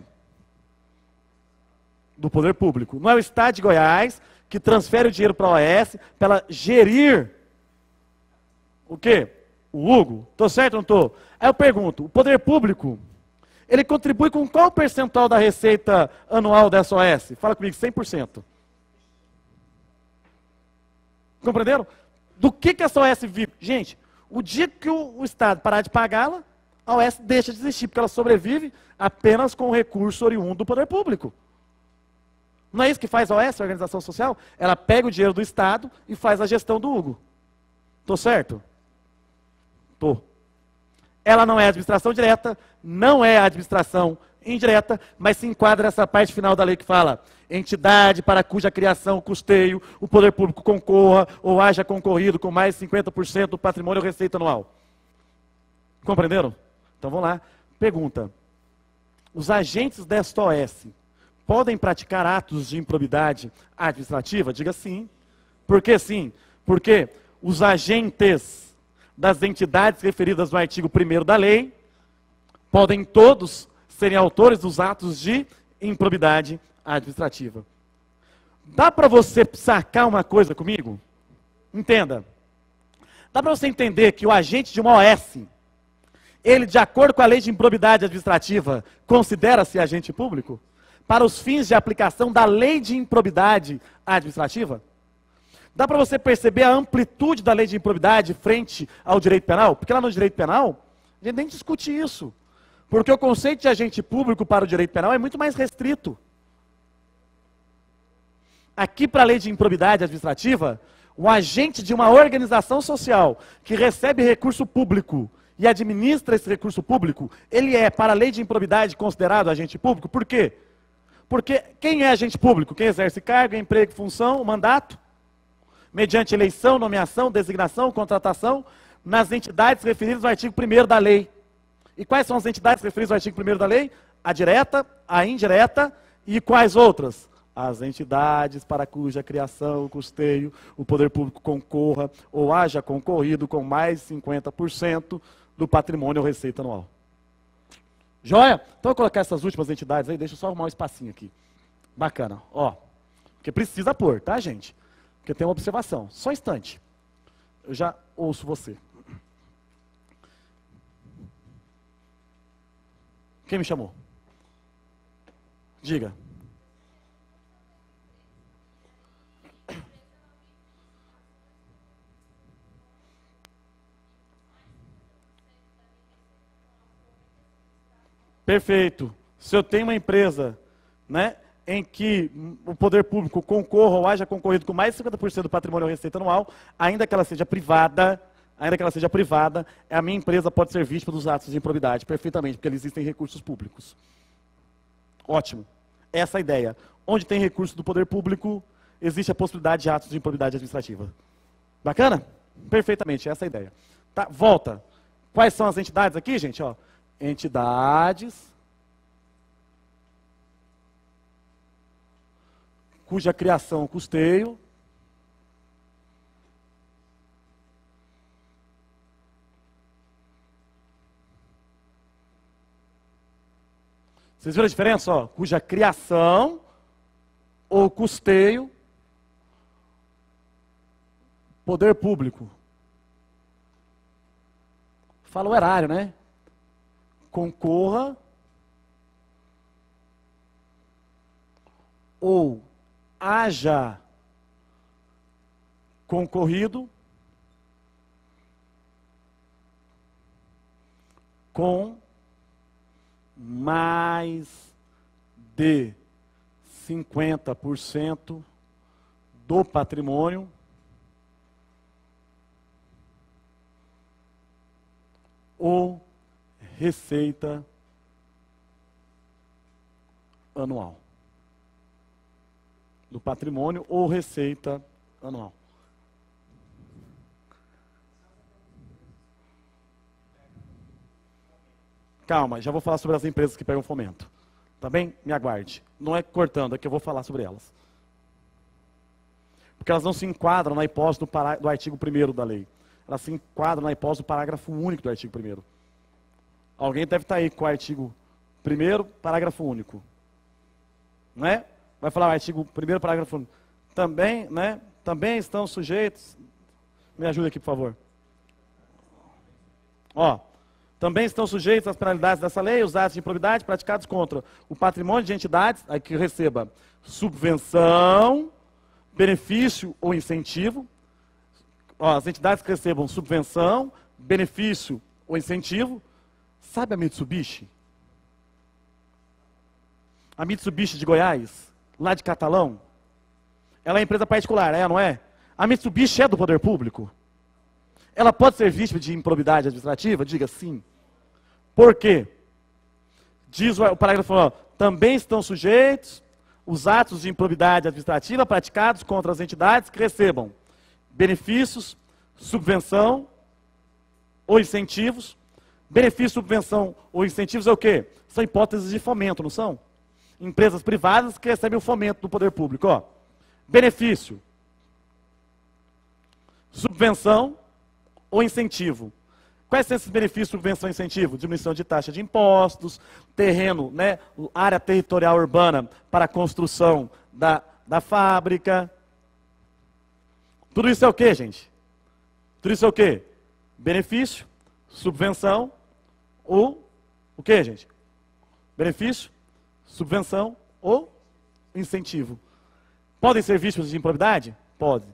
S1: Do poder público. Não é o Estado de Goiás que transfere o dinheiro para a OS para ela gerir o quê? O Hugo. Estou certo ou não estou? Aí eu pergunto, o poder público, ele contribui com qual percentual da receita anual dessa OS? Fala comigo, 100%. Compreenderam? Do que essa OS vive? Gente, o dia que o Estado parar de pagá-la, a OS deixa de existir, porque ela sobrevive apenas com o recurso oriundo do poder público. Não é isso que faz a OS, a organização social? Ela pega o dinheiro do Estado e faz a gestão do Hugo. Estou certo? Estou. Ela não é administração direta, não é administração indireta, mas se enquadra nessa parte final da lei que fala entidade para cuja criação, custeio, o poder público concorra ou haja concorrido com mais de 50% do patrimônio ou receita anual. Compreenderam? Então vamos lá. Pergunta. Os agentes desta OS podem praticar atos de improbidade administrativa? Diga sim. Por que sim? Porque os agentes das entidades referidas no artigo 1º da lei podem todos serem autores dos atos de improbidade administrativa. Dá para você sacar uma coisa comigo? Entenda. Dá para você entender que o agente de uma OS, ele, de acordo com a lei de improbidade administrativa, considera-se agente público? Para os fins de aplicação da lei de improbidade administrativa? Dá para você perceber a amplitude da lei de improbidade frente ao direito penal? Porque lá no direito penal, a gente nem discute isso. Porque o conceito de agente público para o direito penal é muito mais restrito. Aqui, para a lei de improbidade administrativa, o agente de uma organização social que recebe recurso público e administra esse recurso público, ele é, para a lei de improbidade, considerado agente público. Por quê? Porque quem é agente público? Quem exerce cargo, emprego, função, mandato, mediante eleição, nomeação, designação, contratação, nas entidades referidas no artigo 1º da lei. E quais são as entidades referidas no artigo 1º da lei? A direta, a indireta e quais outras? as entidades para cuja criação, custeio, o poder público concorra ou haja concorrido com mais de 50% do patrimônio ou receita anual. Joia? Então, eu vou colocar essas últimas entidades aí, deixa eu só arrumar um espacinho aqui. Bacana, ó. Porque precisa pôr, tá, gente? Porque tem uma observação. Só um instante. Eu já ouço você. Quem me chamou? Diga. Perfeito. Se eu tenho uma empresa, né, em que o poder público concorra ou haja concorrido com mais de 50% do patrimônio ou receita anual, ainda que ela seja privada, a minha empresa pode ser vítima dos atos de improbidade, perfeitamente, porque existem recursos públicos. Ótimo. Essa é a ideia. Onde tem recurso do poder público, existe a possibilidade de atos de improbidade administrativa. Bacana? Perfeitamente, essa é a ideia. Tá, volta. Quais são as entidades aqui, gente? Ó, entidades cuja criação, custeio, vocês viram a diferença? Ó, cuja criação ou custeio, poder público. Fala o erário, né? Concorra ou haja concorrido com mais de 50% do patrimônio ou receita anual. Do patrimônio ou receita anual. Calma, já vou falar sobre as empresas que pegam fomento. Tá bem? Me aguarde. Não é cortando, é que eu vou falar sobre elas. Porque elas não se enquadram na hipótese do artigo 1º da lei. Elas se enquadram na hipótese do parágrafo único do artigo 1º. Alguém deve estar aí com o artigo 1º, parágrafo único. Não é? Vai falar o artigo 1º, parágrafo único. Também, né? Também estão sujeitos... Me ajuda aqui, por favor. Ó. Também estão sujeitos às penalidades dessa lei os atos de improbidade praticados contra o patrimônio de entidades a que receba subvenção, benefício ou incentivo. Ó, as entidades que recebam subvenção, benefício ou incentivo. Sabe a Mitsubishi? A Mitsubishi de Goiás, lá de Catalão, ela é empresa particular, não é? A Mitsubishi é do poder público? Ela pode ser vítima de improbidade administrativa? Diga sim. Por quê? Diz o parágrafo, ó, também estão sujeitos os atos de improbidade administrativa praticados contra as entidades que recebam benefícios, subvenção ou incentivos. Benefício, subvenção ou incentivos é o quê? São hipóteses de fomento, não são? Empresas privadas que recebem o fomento do poder público. Ó. Benefício, subvenção ou incentivo. Quais são esses benefícios, subvenção e incentivo? Diminuição de taxa de impostos, terreno, né, área territorial urbana para a construção da fábrica. Tudo isso é o quê, gente? Tudo isso é o quê? Benefício, subvenção ou o quê, gente? Benefício, subvenção ou incentivo. Podem ser vítimas de improbidade? Pode.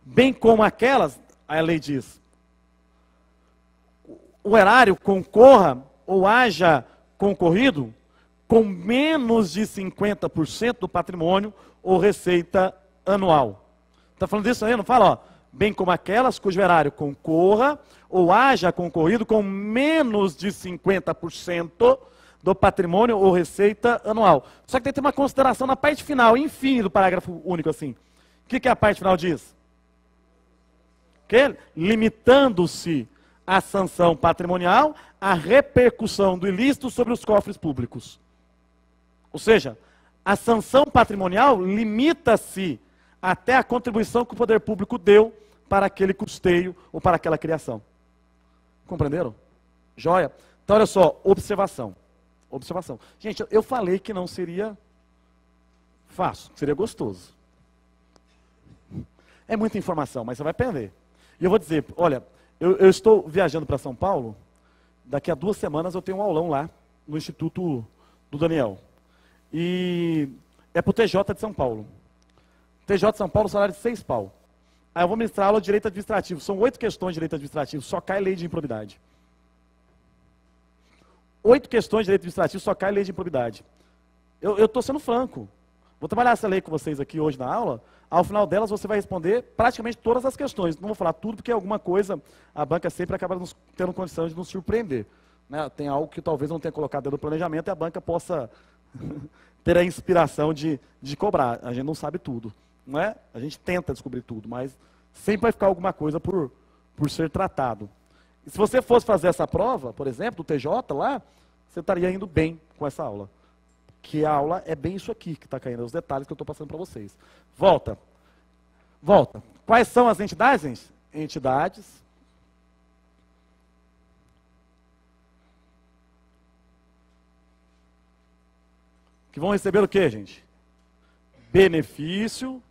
S1: Bem como aquelas, a lei diz, o erário concorra ou haja concorrido com menos de 50% do patrimônio ou receita anual. Está falando disso aí? Não fala, ó. Bem como aquelas cujo erário concorra ou haja concorrido com menos de 50% do patrimônio ou receita anual. Só que tem que ter uma consideração na parte final, enfim, do parágrafo único assim. O que a parte final diz? Que limitando-se a sanção patrimonial, a repercussão do ilícito sobre os cofres públicos. Ou seja, A sanção patrimonial limita-se até a contribuição que o poder público deu para aquele custeio ou para aquela criação. Compreenderam? Joia? Então, olha só, observação. Observação. Gente, eu falei que não seria fácil, que seria gostoso. É muita informação, mas você vai aprender. E eu vou dizer, olha, eu estou viajando para São Paulo, daqui a 2 semanas eu tenho um aulão lá, no Instituto do Daniel. E é para o TJ de São Paulo. TJ de São Paulo, salário de 6 pau. Aí eu vou ministrar aula de direito administrativo. São 8 questões de direito administrativo, só cai lei de improbidade. 8 questões de direito administrativo, só cai lei de improbidade. Eu estou sendo franco. Vou trabalhar essa lei com vocês aqui hoje na aula. Ao final delas, você vai responder praticamente todas as questões. Não vou falar tudo, porque alguma coisa a banca sempre acaba tendo condição de nos surpreender. Né? Tem algo que talvez não tenha colocado dentro do planejamento e a banca possa ter a inspiração de cobrar. A gente não sabe tudo. Não é? A gente tenta descobrir tudo, mas sempre vai ficar alguma coisa por ser tratado. E se você fosse fazer essa prova, por exemplo, do TJ lá, você estaria indo bem com essa aula. Que a aula é bem isso aqui que está caindo, os detalhes que eu estou passando para vocês. Volta. Volta. Quais são as entidades, gente? Entidades que vão receber o quê, gente? Benefício,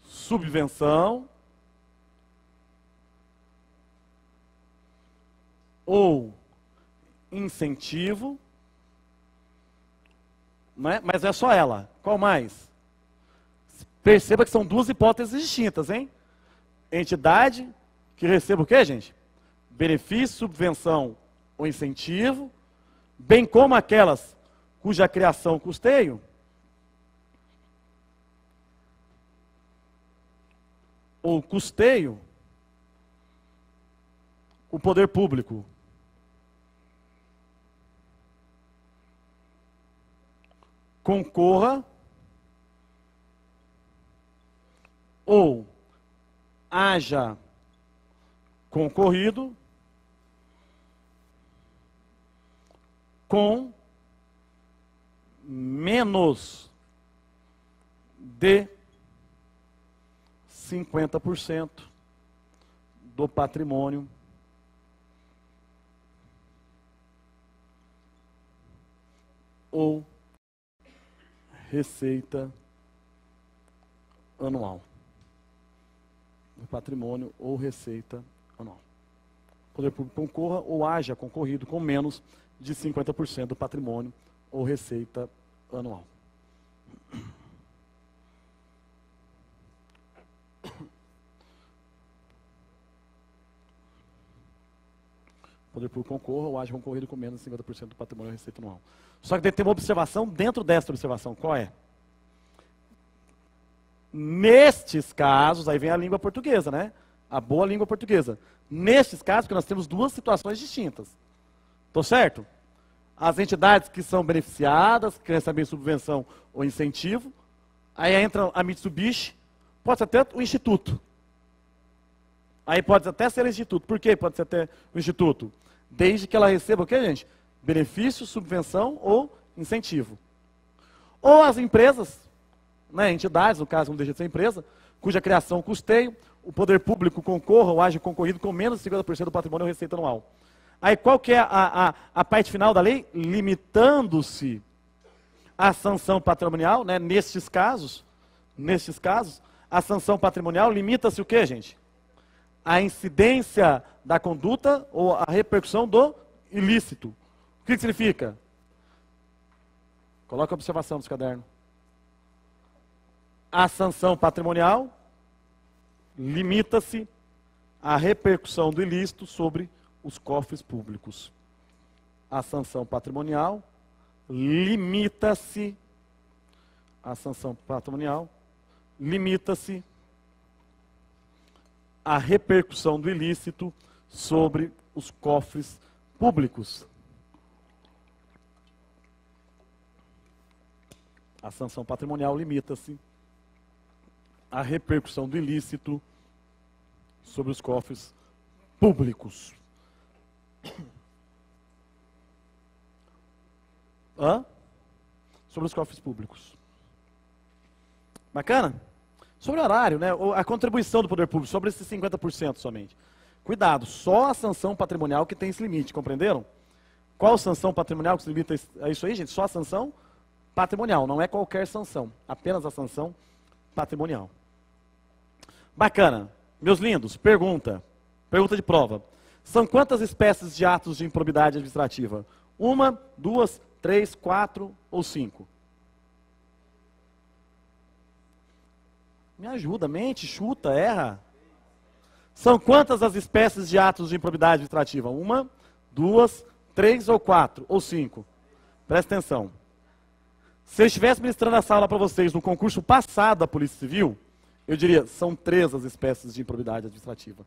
S1: subvenção ou incentivo, né? Mas é só ela. Qual mais? Perceba que são 2 hipóteses distintas, hein? Entidade que receba o quê, gente? Benefício, subvenção ou incentivo, bem como aquelas cuja criação custeio ou custeio o poder público concorra ou haja concorrido com menos de 50% do patrimônio ou receita anual. Do patrimônio ou receita anual. O poder público concorra ou haja concorrido com menos de 50% do patrimônio ou receita anual. O poder público concorra ou haja concorrido com menos de 50% do patrimônio ou receita anual. Só que tem uma observação dentro desta observação. Qual é? Nestes casos, aí vem a língua portuguesa, né? A boa língua portuguesa. Nestes casos, que nós temos 2 situações distintas. Estou certo? As entidades que são beneficiadas, que recebem subvenção ou incentivo, aí entra a Mitsubishi, pode ser até o Instituto. Aí pode até ser o Instituto. Por que pode ser até o Instituto? Desde que ela receba o quê, gente? Benefício, subvenção ou incentivo. Ou as empresas, né, entidades, no caso não deixa de ser empresa, cuja criação custeio, o poder público concorra ou haja concorrido com menos de 50% do patrimônio ou receita anual. Aí qual que é a parte final da lei? Limitando-se a sanção patrimonial, né, nestes casos, a sanção patrimonial limita-se o quê, gente? A incidência da conduta ou a repercussão do ilícito. O que significa? Coloca a observação nos cadernos. A sanção patrimonial limita-se à repercussão do ilícito sobre os cofres públicos. A sanção patrimonial limita-se à repercussão do ilícito sobre os cofres públicos. A sanção patrimonial limita-se à repercussão do ilícito sobre os cofres públicos. Hã? Sobre os cofres públicos. Bacana? Sobre o horário, né? A contribuição do poder público, sobre esses 50% somente. Cuidado, só a sanção patrimonial que tem esse limite, compreenderam? Qual sanção patrimonial que se limita a isso aí, gente? Só a sanção patrimonial, não é qualquer sanção, apenas a sanção patrimonial. Bacana. Meus lindos, pergunta de prova. São quantas espécies de atos de improbidade administrativa? 1, 2, 3, 4 ou 5? Me ajuda, mente, chuta, erra. São quantas as espécies de atos de improbidade administrativa? 1, 2, 3 ou 4 ou 5? Presta atenção. Se eu estivesse ministrando essa aula para vocês no concurso passado da Polícia Civil, eu diria, são 3 as espécies de improbidade administrativa.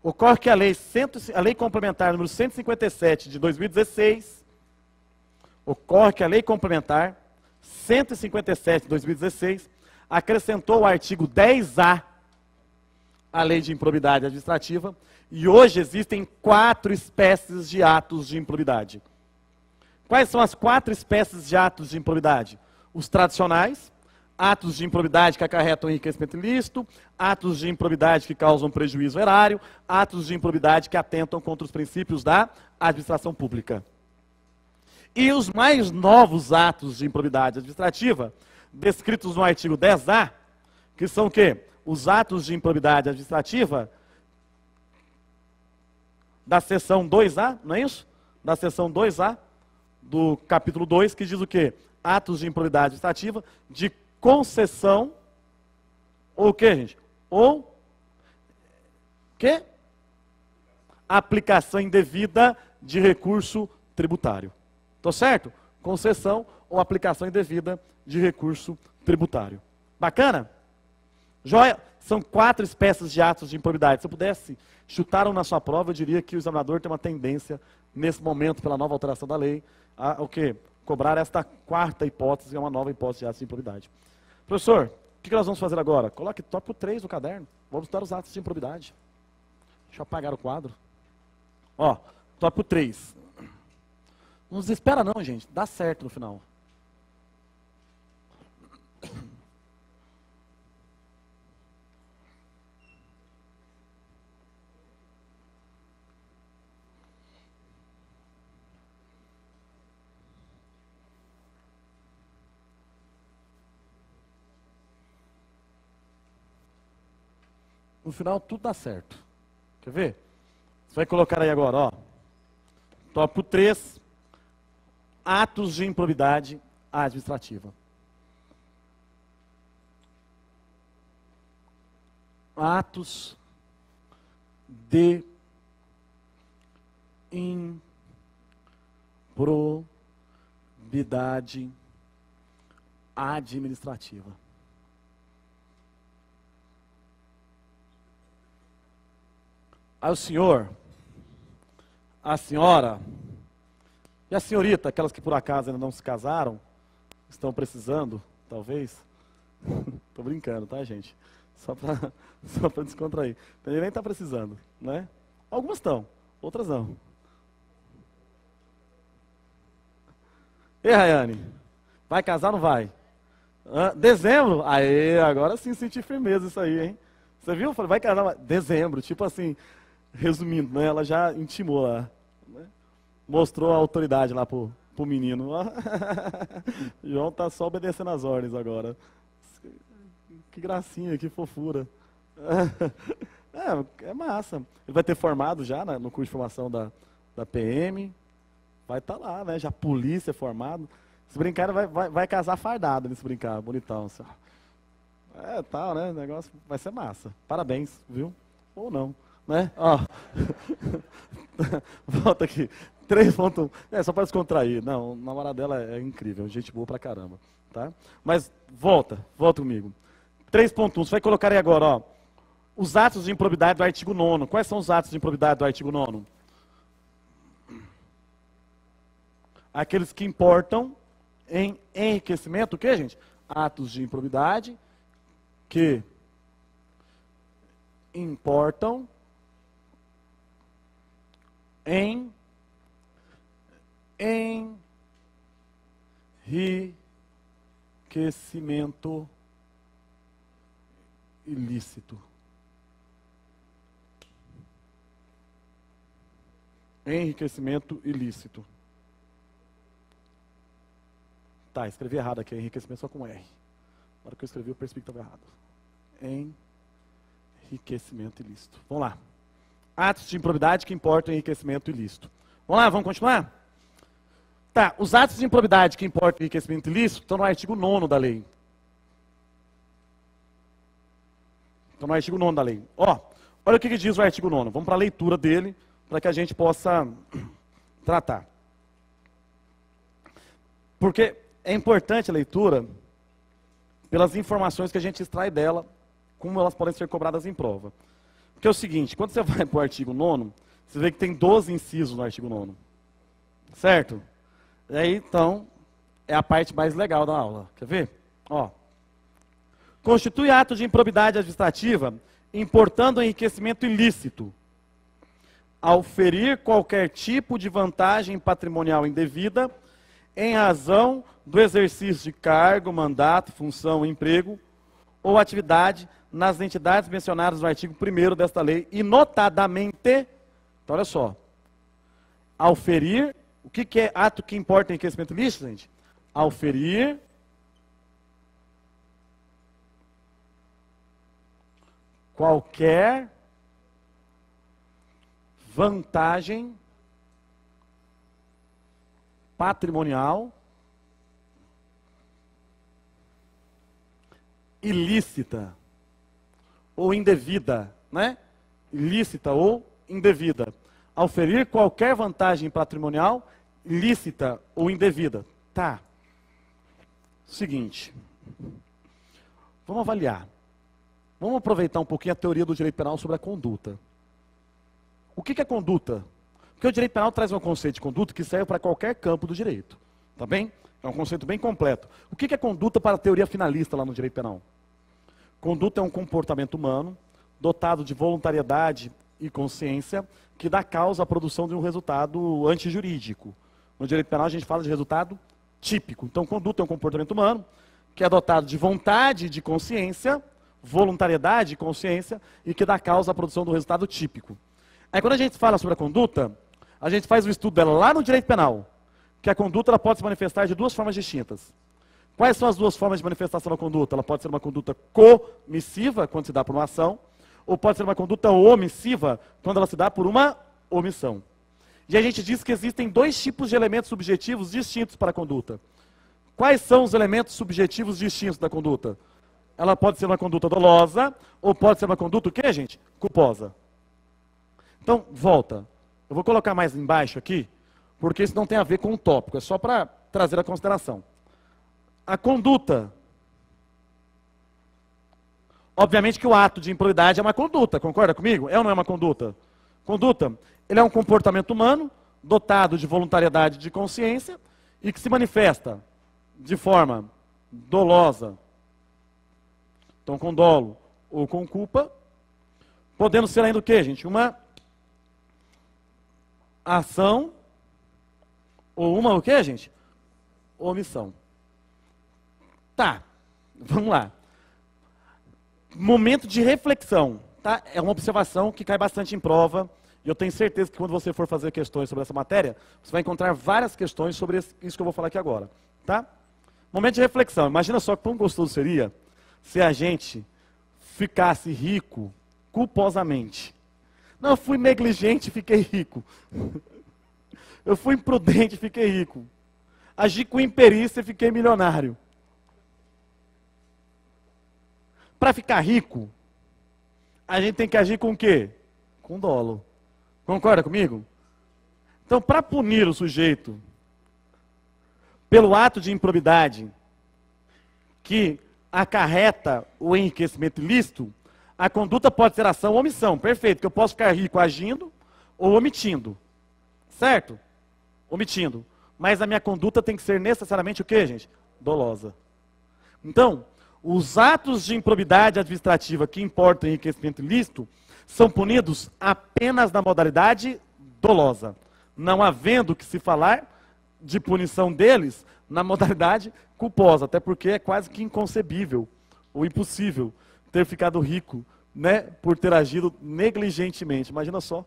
S1: Ocorre que a lei complementar número 157 de 2016, acrescentou o artigo 10A à lei de improbidade administrativa, e hoje existem 4 espécies de atos de improbidade. Quais são as 4 espécies de atos de improbidade? Os tradicionais, atos de improbidade que acarretam enriquecimento ilícito, atos de improbidade que causam prejuízo erário, atos de improbidade que atentam contra os princípios da administração pública. E os mais novos atos de improbidade administrativa, descritos no artigo 10A, que são o quê? Os atos de improbidade administrativa da seção 2A, não é isso? Da seção 2A do capítulo 2, que diz o quê? Atos de improbidade administrativa de concessão ou o quê, gente? Ou quê? Aplicação indevida de recurso tributário. Tô certo? Concessão ou aplicação indevida de recurso tributário. Bacana? Joia? São 4 espécies de atos de improbidade. Se eu pudesse chutar um na sua prova, eu diria que o examinador tem uma tendência, nesse momento, pela nova alteração da lei, a o quê? Cobrar esta 4ª hipótese, que é uma nova hipótese de atos de improbidade. Professor, o que nós vamos fazer agora? Coloque tópico 3 no caderno. Vamos estudar os atos de improbidade. Deixa eu apagar o quadro. Ó, tópico 3. Não desespera não, gente. Dá certo no final. No final tudo dá certo. Quer ver? Você vai colocar aí agora, ó. Tópico 3. Atos de improbidade administrativa. Atos de improbidade administrativa. Aí o senhor, a senhora e a senhorita, aquelas que por acaso ainda não se casaram, estão precisando, talvez. Tô brincando, tá, gente? Só para descontrair. Ele nem está precisando, né? Algumas estão, outras não. E Rayane, vai casar ou não vai? Dezembro? Aê, agora sim senti firmeza isso aí, hein? Você viu? Falei, vai casar, dezembro, tipo assim, resumindo, né? Ela já intimou lá, né? Mostrou a autoridade lá pro menino. João tá só obedecendo as ordens agora. Que gracinha, que fofura. É massa. Ele vai ter formado já, né, no curso de formação da PM. Vai estar lá, né? Já polícia formado. Se brincar, vai casar fardado nesse brincar, bonitão. Assim. Tal, né? O negócio vai ser massa. Parabéns, viu? Ou não, né? Ó. Volta aqui. 3.1. Só para descontrair. Não, a namorada dela é incrível, gente boa pra caramba, tá? Mas volta comigo. 3.1, você vai colocar aí agora, ó. Os atos de improbidade do artigo 9º. Quais são os atos de improbidade do artigo 9º? Aqueles que importam em enriquecimento, o que, gente? Atos de improbidade que importam em enriquecimento ilícito. Enriquecimento ilícito. Tá, escrevi errado aqui, enriquecimento só com R. Na hora que eu escrevi, eu percebi que estava errado. Enriquecimento ilícito. Vamos lá. Atos de improbidade que importam enriquecimento ilícito. Vamos lá, vamos continuar? Tá, os atos de improbidade que importam enriquecimento ilícito estão no artigo 9º da lei. Estão no artigo 9º da lei. Ó, olha o que diz o artigo 9º. Vamos para a leitura dele, para que a gente possa tratar. Porque é importante a leitura pelas informações que a gente extrai dela, como elas podem ser cobradas em prova. Porque é o seguinte, quando você vai para o artigo 9º, você vê que tem 12 incisos no artigo 9º. Certo? E aí, então, é a parte mais legal da aula. Quer ver? Ó. Constitui ato de improbidade administrativa, importando enriquecimento ilícito, ao ferir qualquer tipo de vantagem patrimonial indevida, em razão do exercício de cargo, mandato, função, emprego ou atividade nas entidades mencionadas no artigo 1º desta lei, e notadamente, então olha só, ao ferir, o que é ato que importa enriquecimento ilícito, gente? Ao ferir qualquer vantagem patrimonial ilícita ou indevida, né? Ilícita ou indevida. Ao ferir qualquer vantagem patrimonial ilícita ou indevida. Tá. Seguinte. Vamos avaliar. Vamos aproveitar um pouquinho a teoria do direito penal sobre a conduta. O que é conduta? Porque o direito penal traz um conceito de conduta que serve para qualquer campo do direito. Tá bem? É um conceito bem completo. O que é conduta para a teoria finalista lá no direito penal? Conduta é um comportamento humano dotado de voluntariedade e consciência que dá causa à produção de um resultado antijurídico. No direito penal a gente fala de resultado típico. Então, conduta é um comportamento humano que é dotado de vontade e de consciência, voluntariedade e consciência, e que dá causa à produção do resultado típico. Aí quando a gente fala sobre a conduta, a gente faz o estudo dela lá no direito penal, que a conduta ela pode se manifestar de duas formas distintas. Quais são as duas formas de manifestação da conduta? Ela pode ser uma conduta comissiva, quando se dá por uma ação, ou pode ser uma conduta omissiva, quando ela se dá por uma omissão. E a gente diz que existem dois tipos de elementos subjetivos distintos para a conduta. Quais são os elementos subjetivos distintos da conduta? Ela pode ser uma conduta dolosa, ou pode ser uma conduta o quê, gente? Culposa. Então, volta. Eu vou colocar mais embaixo aqui, porque isso não tem a ver com o tópico, é só para trazer a consideração. A conduta. Obviamente que o ato de improbidade é uma conduta, concorda comigo? É ou não é uma conduta? Conduta, ele é um comportamento humano, dotado de voluntariedade e de consciência, e que se manifesta de forma dolosa, então com dolo ou com culpa, podendo ser ainda o quê, gente? Uma ação ou uma o quê, gente? Omissão. Tá, vamos lá. Momento de reflexão, tá? É uma observação que cai bastante em prova, e eu tenho certeza que quando você for fazer questões sobre essa matéria, você vai encontrar várias questões sobre isso que eu vou falar aqui agora, tá? Momento de reflexão. Imagina só que quão gostoso seria se a gente ficasse rico culposamente. Não, eu fui negligente e fiquei rico. Eu fui imprudente e fiquei rico. Agi com imperícia e fiquei milionário. Para ficar rico, a gente tem que agir com o quê? Com dolo. Concorda comigo? Então, para punir o sujeito pelo ato de improbidade que acarreta o enriquecimento ilícito, a conduta pode ser ação ou omissão. Perfeito, que eu posso ficar rico agindo ou omitindo. Certo? Omitindo. Mas a minha conduta tem que ser necessariamente o quê, gente? Dolosa. Então, os atos de improbidade administrativa que importam enriquecimento ilícito são punidos apenas na modalidade dolosa, não havendo que se falar de punição deles na modalidade culposa, até porque é quase que inconcebível ou impossível ter ficado rico, né, por ter agido negligentemente. Imagina só,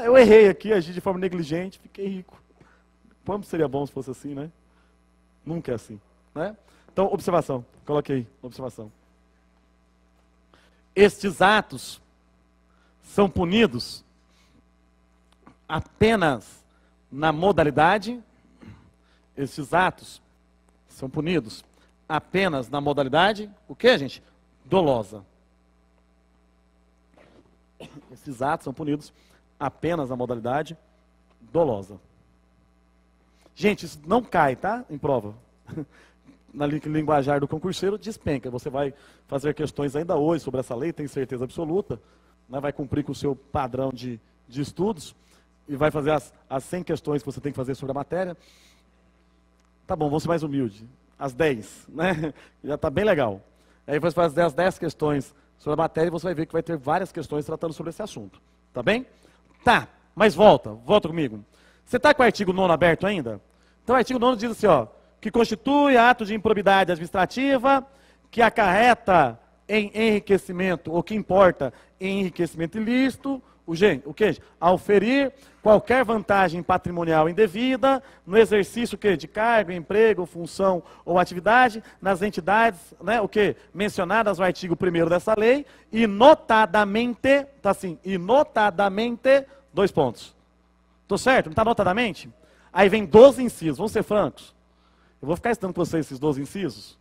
S1: eu errei aqui, agi de forma negligente, fiquei rico. Como seria bom se fosse assim, né? Nunca é assim, né? Então, observação, coloque aí, observação. Estes atos são punidos apenas na modalidade. Estes atos são punidos apenas na modalidade, o que, gente? Dolosa. Esses atos são punidos apenas na modalidade dolosa. Gente, isso não cai, tá? Em prova. Na linguajar do concurseiro, despenca. Você vai fazer questões ainda hoje sobre essa lei, tem certeza absoluta. Né? Vai cumprir com o seu padrão de estudos e vai fazer as 100 questões que você tem que fazer sobre a matéria. Tá bom, vamos ser mais humilde. As 10, né? Já está bem legal. Aí você faz as 10 questões sobre a matéria e você vai ver que vai ter várias questões tratando sobre esse assunto. Tá bem? Tá, mas volta comigo. Você está com o artigo 9º aberto ainda? Então o artigo 9º diz assim, ó, que constitui ato de improbidade administrativa, que acarreta em enriquecimento, ou que importa em enriquecimento ilícito, o que? Auferir qualquer vantagem patrimonial indevida no exercício de cargo, emprego, função ou atividade nas entidades, né, mencionadas no artigo 1º dessa lei, e notadamente, tá assim, e notadamente, 2 pontos. Tô certo? Não está notadamente? Aí vem 12 incisos, vamos ser francos. Eu vou ficar estudando com vocês esses 12 incisos.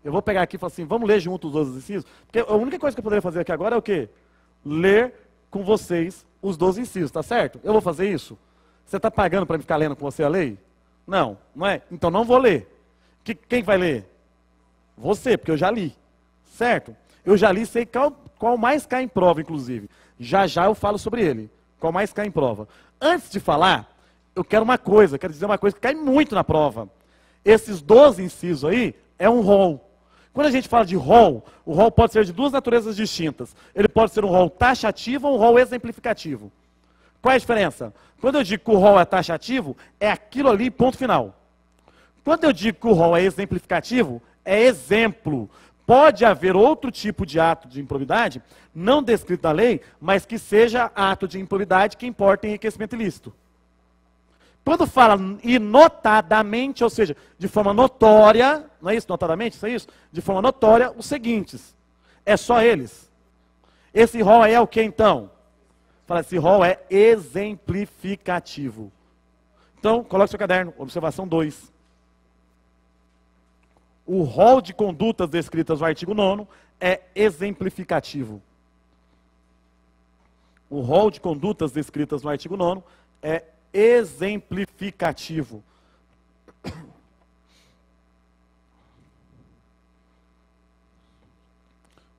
S1: Eu vou pegar aqui e falar assim, vamos ler juntos os 12 incisos? Porque a única coisa que eu poderia fazer aqui agora é o quê? Ler com vocês os 12 incisos, tá certo? Eu vou fazer isso? Você está pagando para ficar lendo com você a lei? Não, não é? Então não vou ler. Quem vai ler? Você, porque eu já li. Certo? Eu já li, sei qual mais cai em prova, inclusive. Já eu falo sobre ele. Qual mais cai em prova. Antes de falar, eu quero dizer uma coisa que cai muito na prova. Esses 12 incisos aí é um rol. Quando a gente fala de rol, o rol pode ser de 2 naturezas distintas. Ele pode ser um rol taxativo ou um rol exemplificativo. Qual é a diferença? Quando eu digo que o rol é taxativo, é aquilo ali, ponto final. Quando eu digo que o rol é exemplificativo, é exemplo. Pode haver outro tipo de ato de improbidade, não descrito na lei, mas que seja ato de improbidade que importa em enriquecimento ilícito. Quando fala e notadamente, ou seja, de forma notória, não é isso, notadamente, isso é isso? De forma notória, os seguintes. É só eles. Esse rol é o que então? Fala, esse rol é exemplificativo. Então, coloque seu caderno, observação 2. O rol de condutas descritas no artigo 9º é exemplificativo. O rol de condutas descritas no artigo 9º é exemplificativo.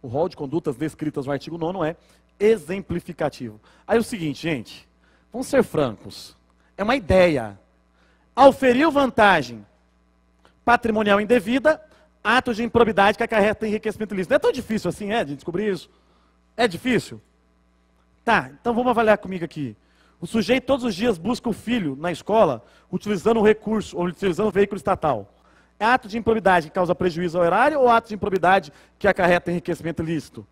S1: O rol de condutas descritas no artigo 9º é exemplificativo. Aí é o seguinte, gente, vamos ser francos. É uma ideia. Auferiu vantagem patrimonial indevida, ato de improbidade que acarreta enriquecimento ilícito. Não é tão difícil assim, de descobrir isso? É difícil? Tá, então vamos avaliar comigo aqui. O sujeito todos os dias busca o filho na escola, utilizando o recurso, ou utilizando o veículo estatal. É ato de improbidade que causa prejuízo ao erário ou ato de improbidade que acarreta enriquecimento ilícito?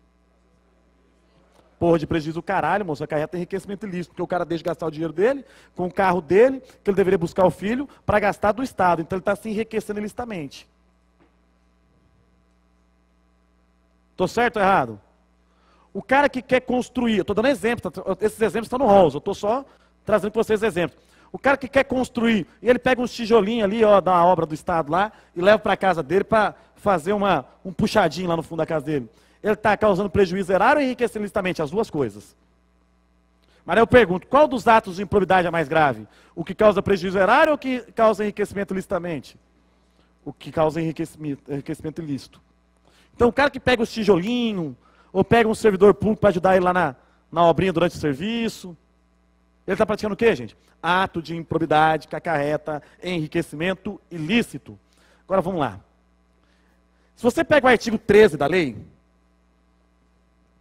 S1: Porra de prejuízo, caralho, moço, acarreta enriquecimento ilícito, porque o cara deixa de gastar o dinheiro dele, com o carro dele, que ele deveria buscar o filho, para gastar do Estado. Então ele está se enriquecendo ilicitamente. Estou certo ou errado? O cara que quer construir, eu estou dando exemplos, esses exemplos estão no rol, eu estou só trazendo para vocês exemplos. O cara que quer construir, e ele pega uns tijolinhos ali, ó, da obra do Estado lá, e leva para a casa dele para fazer um puxadinho lá no fundo da casa dele. Ele está causando prejuízo erário ou enriquecendo ilicitamente? As duas coisas. Mas aí eu pergunto, qual dos atos de improbidade é mais grave? O que causa prejuízo erário ou o que causa enriquecimento ilicitamente? O que causa enriquecimento ilícito. Então o cara que pega os tijolinhos, ou pega um servidor público para ajudar ele lá na obrinha durante o serviço, ele está praticando o quê, gente? Ato de improbidade que acarreta enriquecimento ilícito. Agora vamos lá. Se você pega o artigo 13 da lei...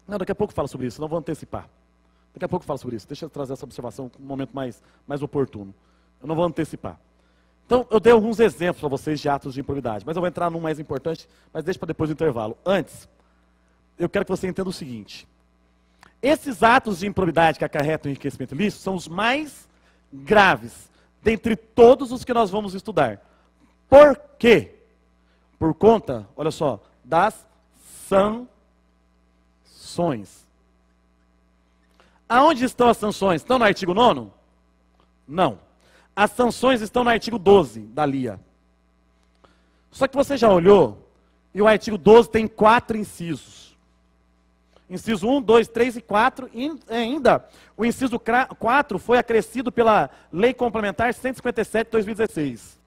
S1: Não, daqui a pouco eu falo sobre isso, não vou antecipar. Daqui a pouco eu falo sobre isso. Deixa eu trazer essa observação com um momento mais oportuno. Eu não vou antecipar. Então, eu dei alguns exemplos para vocês de atos de improbidade, mas eu vou entrar num mais importante, mas deixa para depois do intervalo. Antes, eu quero que você entenda o seguinte. Esses atos de improbidade que acarretam enriquecimento ilícito são os mais graves, dentre todos os que nós vamos estudar. Por quê? Por conta, olha só, das sanções. Aonde estão as sanções? Estão no artigo 9º? Não. As sanções estão no artigo 12 da LIA. Só que você já olhou, e o artigo 12 tem 4 incisos. Inciso 1, 2, 3 e 4, e ainda o inciso 4 foi acrescido pela Lei Complementar 157 de 2016.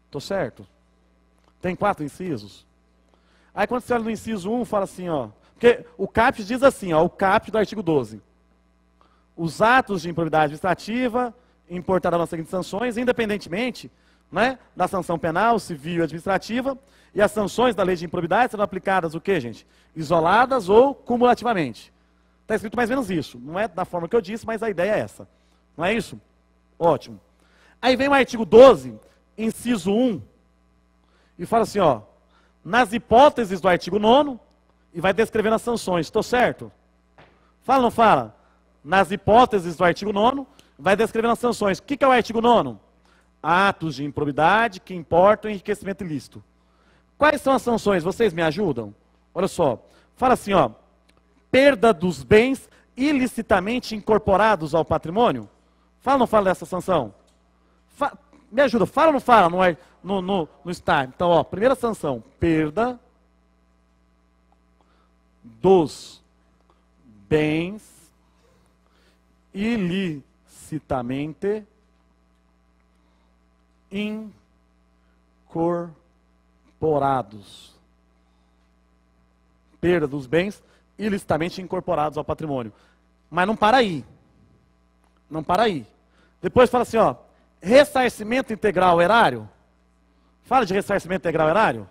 S1: Estou certo? Tem 4 incisos. Aí quando você olha no inciso 1, fala assim, ó, porque o CAPT diz assim, ó, o CAPT do artigo 12. Os atos de improbidade administrativa importarão as seguintes sanções, independentemente, né, da sanção penal, civil e administrativa, e as sanções da lei de improbidade serão aplicadas o quê, gente? Isoladas ou cumulativamente. Está escrito mais ou menos isso. Não é da forma que eu disse, mas a ideia é essa. Não é isso? Ótimo. Aí vem o artigo 12, inciso 1, e fala assim, ó, nas hipóteses do artigo 9º, e vai descrevendo as sanções. Estou certo? Fala ou não fala? Nas hipóteses do artigo 9º, vai descrevendo as sanções. O que é o artigo 9º? Atos de improbidade que importam enriquecimento ilícito. Quais são as sanções? Vocês me ajudam? Olha só. Fala assim, ó. Perda dos bens ilicitamente incorporados ao patrimônio. Fala ou não fala dessa sanção? Me ajuda. Fala ou não fala no start? Então, ó. Primeira sanção. Perda dos bens ilicitamente incorporados. Perda dos bens ilicitamente incorporados ao patrimônio. Mas não para aí. Não para aí. Depois fala assim, ó, ressarcimento integral erário. Fala de ressarcimento integral erário?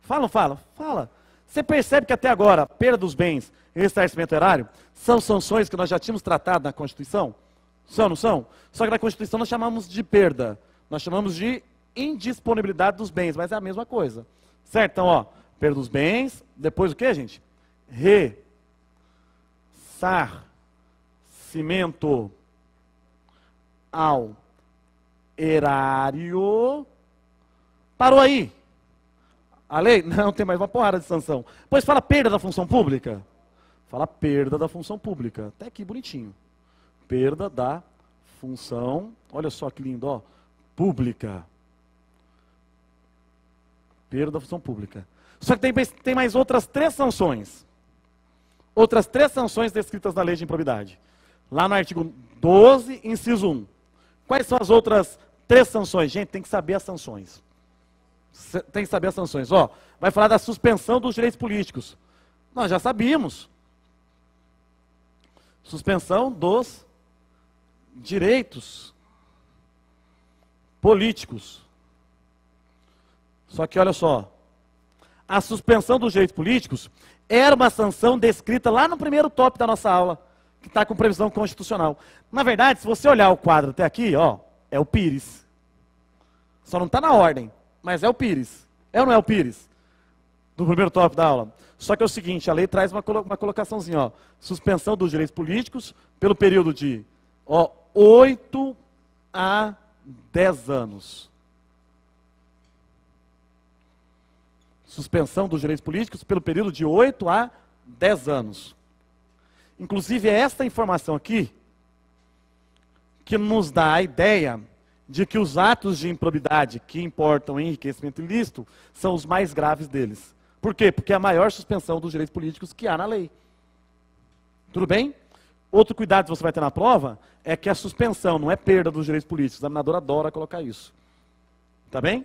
S1: Fala ou não fala? Fala. Você percebe que até agora, perda dos bens e ressarcimento erário são sanções que nós já tínhamos tratado na Constituição? São, não são? Só que na Constituição nós chamamos de perda. Nós chamamos de indisponibilidade dos bens, mas é a mesma coisa. Certo? Então, ó, perda dos bens, depois o que, gente? Ressarcimento ao erário. Parou aí? A lei? Não, tem mais uma porrada de sanção. Pois fala perda da função pública. Fala perda da função pública. Até aqui bonitinho. Perda da função, olha só que lindo, ó, pública. Perda da função pública. Só que tem mais outras 3 sanções. Outras 3 sanções descritas na lei de improbidade. Lá no artigo 12, inciso 1. Quais são as outras 3 sanções? Gente, tem que saber as sanções. Tem que saber as sanções. Ó, vai falar da suspensão dos direitos políticos. Nós já sabíamos. Suspensão dos direitos políticos. Só que olha só, a suspensão dos direitos políticos era uma sanção descrita lá no primeiro tópico da nossa aula, que está com previsão constitucional. Na verdade, se você olhar o quadro até aqui, ó, é o Pires. Só não está na ordem, mas é o Pires. É ou não é o Pires? Do primeiro tópico da aula. Só que é o seguinte, a lei traz uma colocaçãozinha, ó, suspensão dos direitos políticos pelo período de, ó, 8 a 10 anos. Suspensão dos direitos políticos pelo período de 8 a 10 anos. Inclusive, é esta informação aqui que nos dá a ideia de que os atos de improbidade que importam enriquecimento ilícito são os mais graves deles. Por quê? Porque é a maior suspensão dos direitos políticos que há na lei. Tudo bem? Outro cuidado que você vai ter na prova é que a suspensão não é perda dos direitos políticos. O examinador adora colocar isso. Tá bem?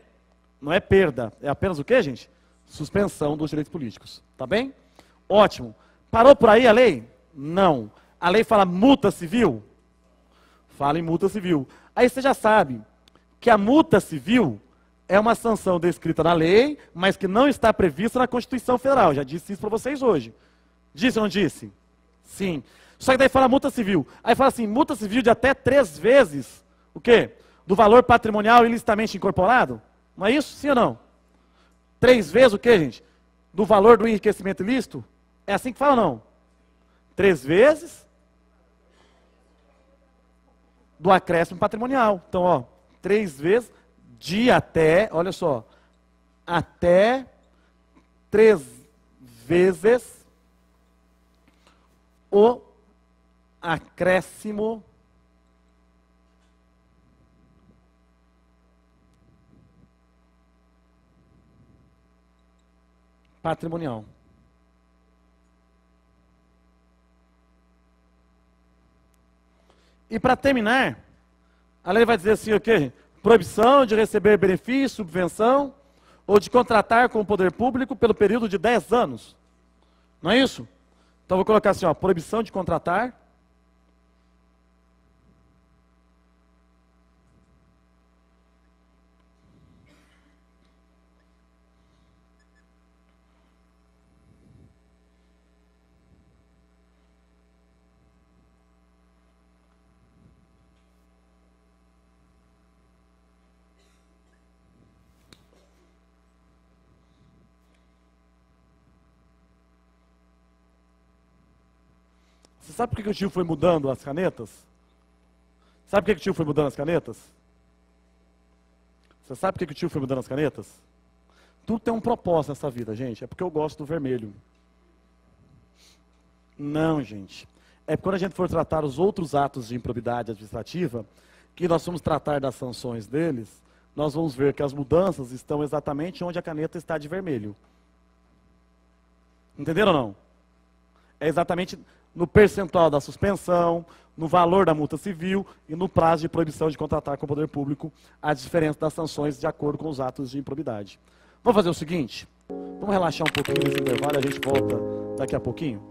S1: Não é perda. É apenas o quê, gente? Suspensão dos direitos políticos. Tá bem? Ótimo. Parou por aí a lei? Não. A lei fala multa civil? Fala em multa civil. Aí você já sabe que a multa civil é uma sanção descrita na lei, mas que não está prevista na Constituição Federal. Já disse isso para vocês hoje. Disse ou não disse? Sim. Só que daí fala multa civil. Aí fala assim, multa civil de até 3 vezes, o quê? do valor patrimonial ilicitamente incorporado? Não é isso? Sim ou não? 3 vezes o quê, gente? Do valor do enriquecimento ilícito? É assim que fala ou não? 3 vezes do acréscimo patrimonial. Então, ó, 3 vezes de até, olha só, até 3 vezes o acréscimo patrimonial. E para terminar, a lei vai dizer assim, o quê? Proibição de receber benefício, subvenção ou de contratar com o poder público pelo período de 10 anos. Não é isso? Então vou colocar assim, ó, proibição de contratar Você sabe por que o tio foi mudando as canetas? Sabe por que o tio foi mudando as canetas? Você sabe por que o tio foi mudando as canetas? Tudo tem um propósito nessa vida, gente. É porque eu gosto do vermelho. Não, gente. É porque quando a gente for tratar os outros atos de improbidade administrativa, que nós vamos tratar das sanções deles, nós vamos ver que as mudanças estão exatamente onde a caneta está de vermelho. Entenderam ou não? É exatamente no percentual da suspensão, no valor da multa civil e no prazo de proibição de contratar com o poder público, a diferença das sanções de acordo com os atos de improbidade. Vamos fazer o seguinte, vamos relaxar um pouquinho nesse intervalo e a gente volta daqui a pouquinho?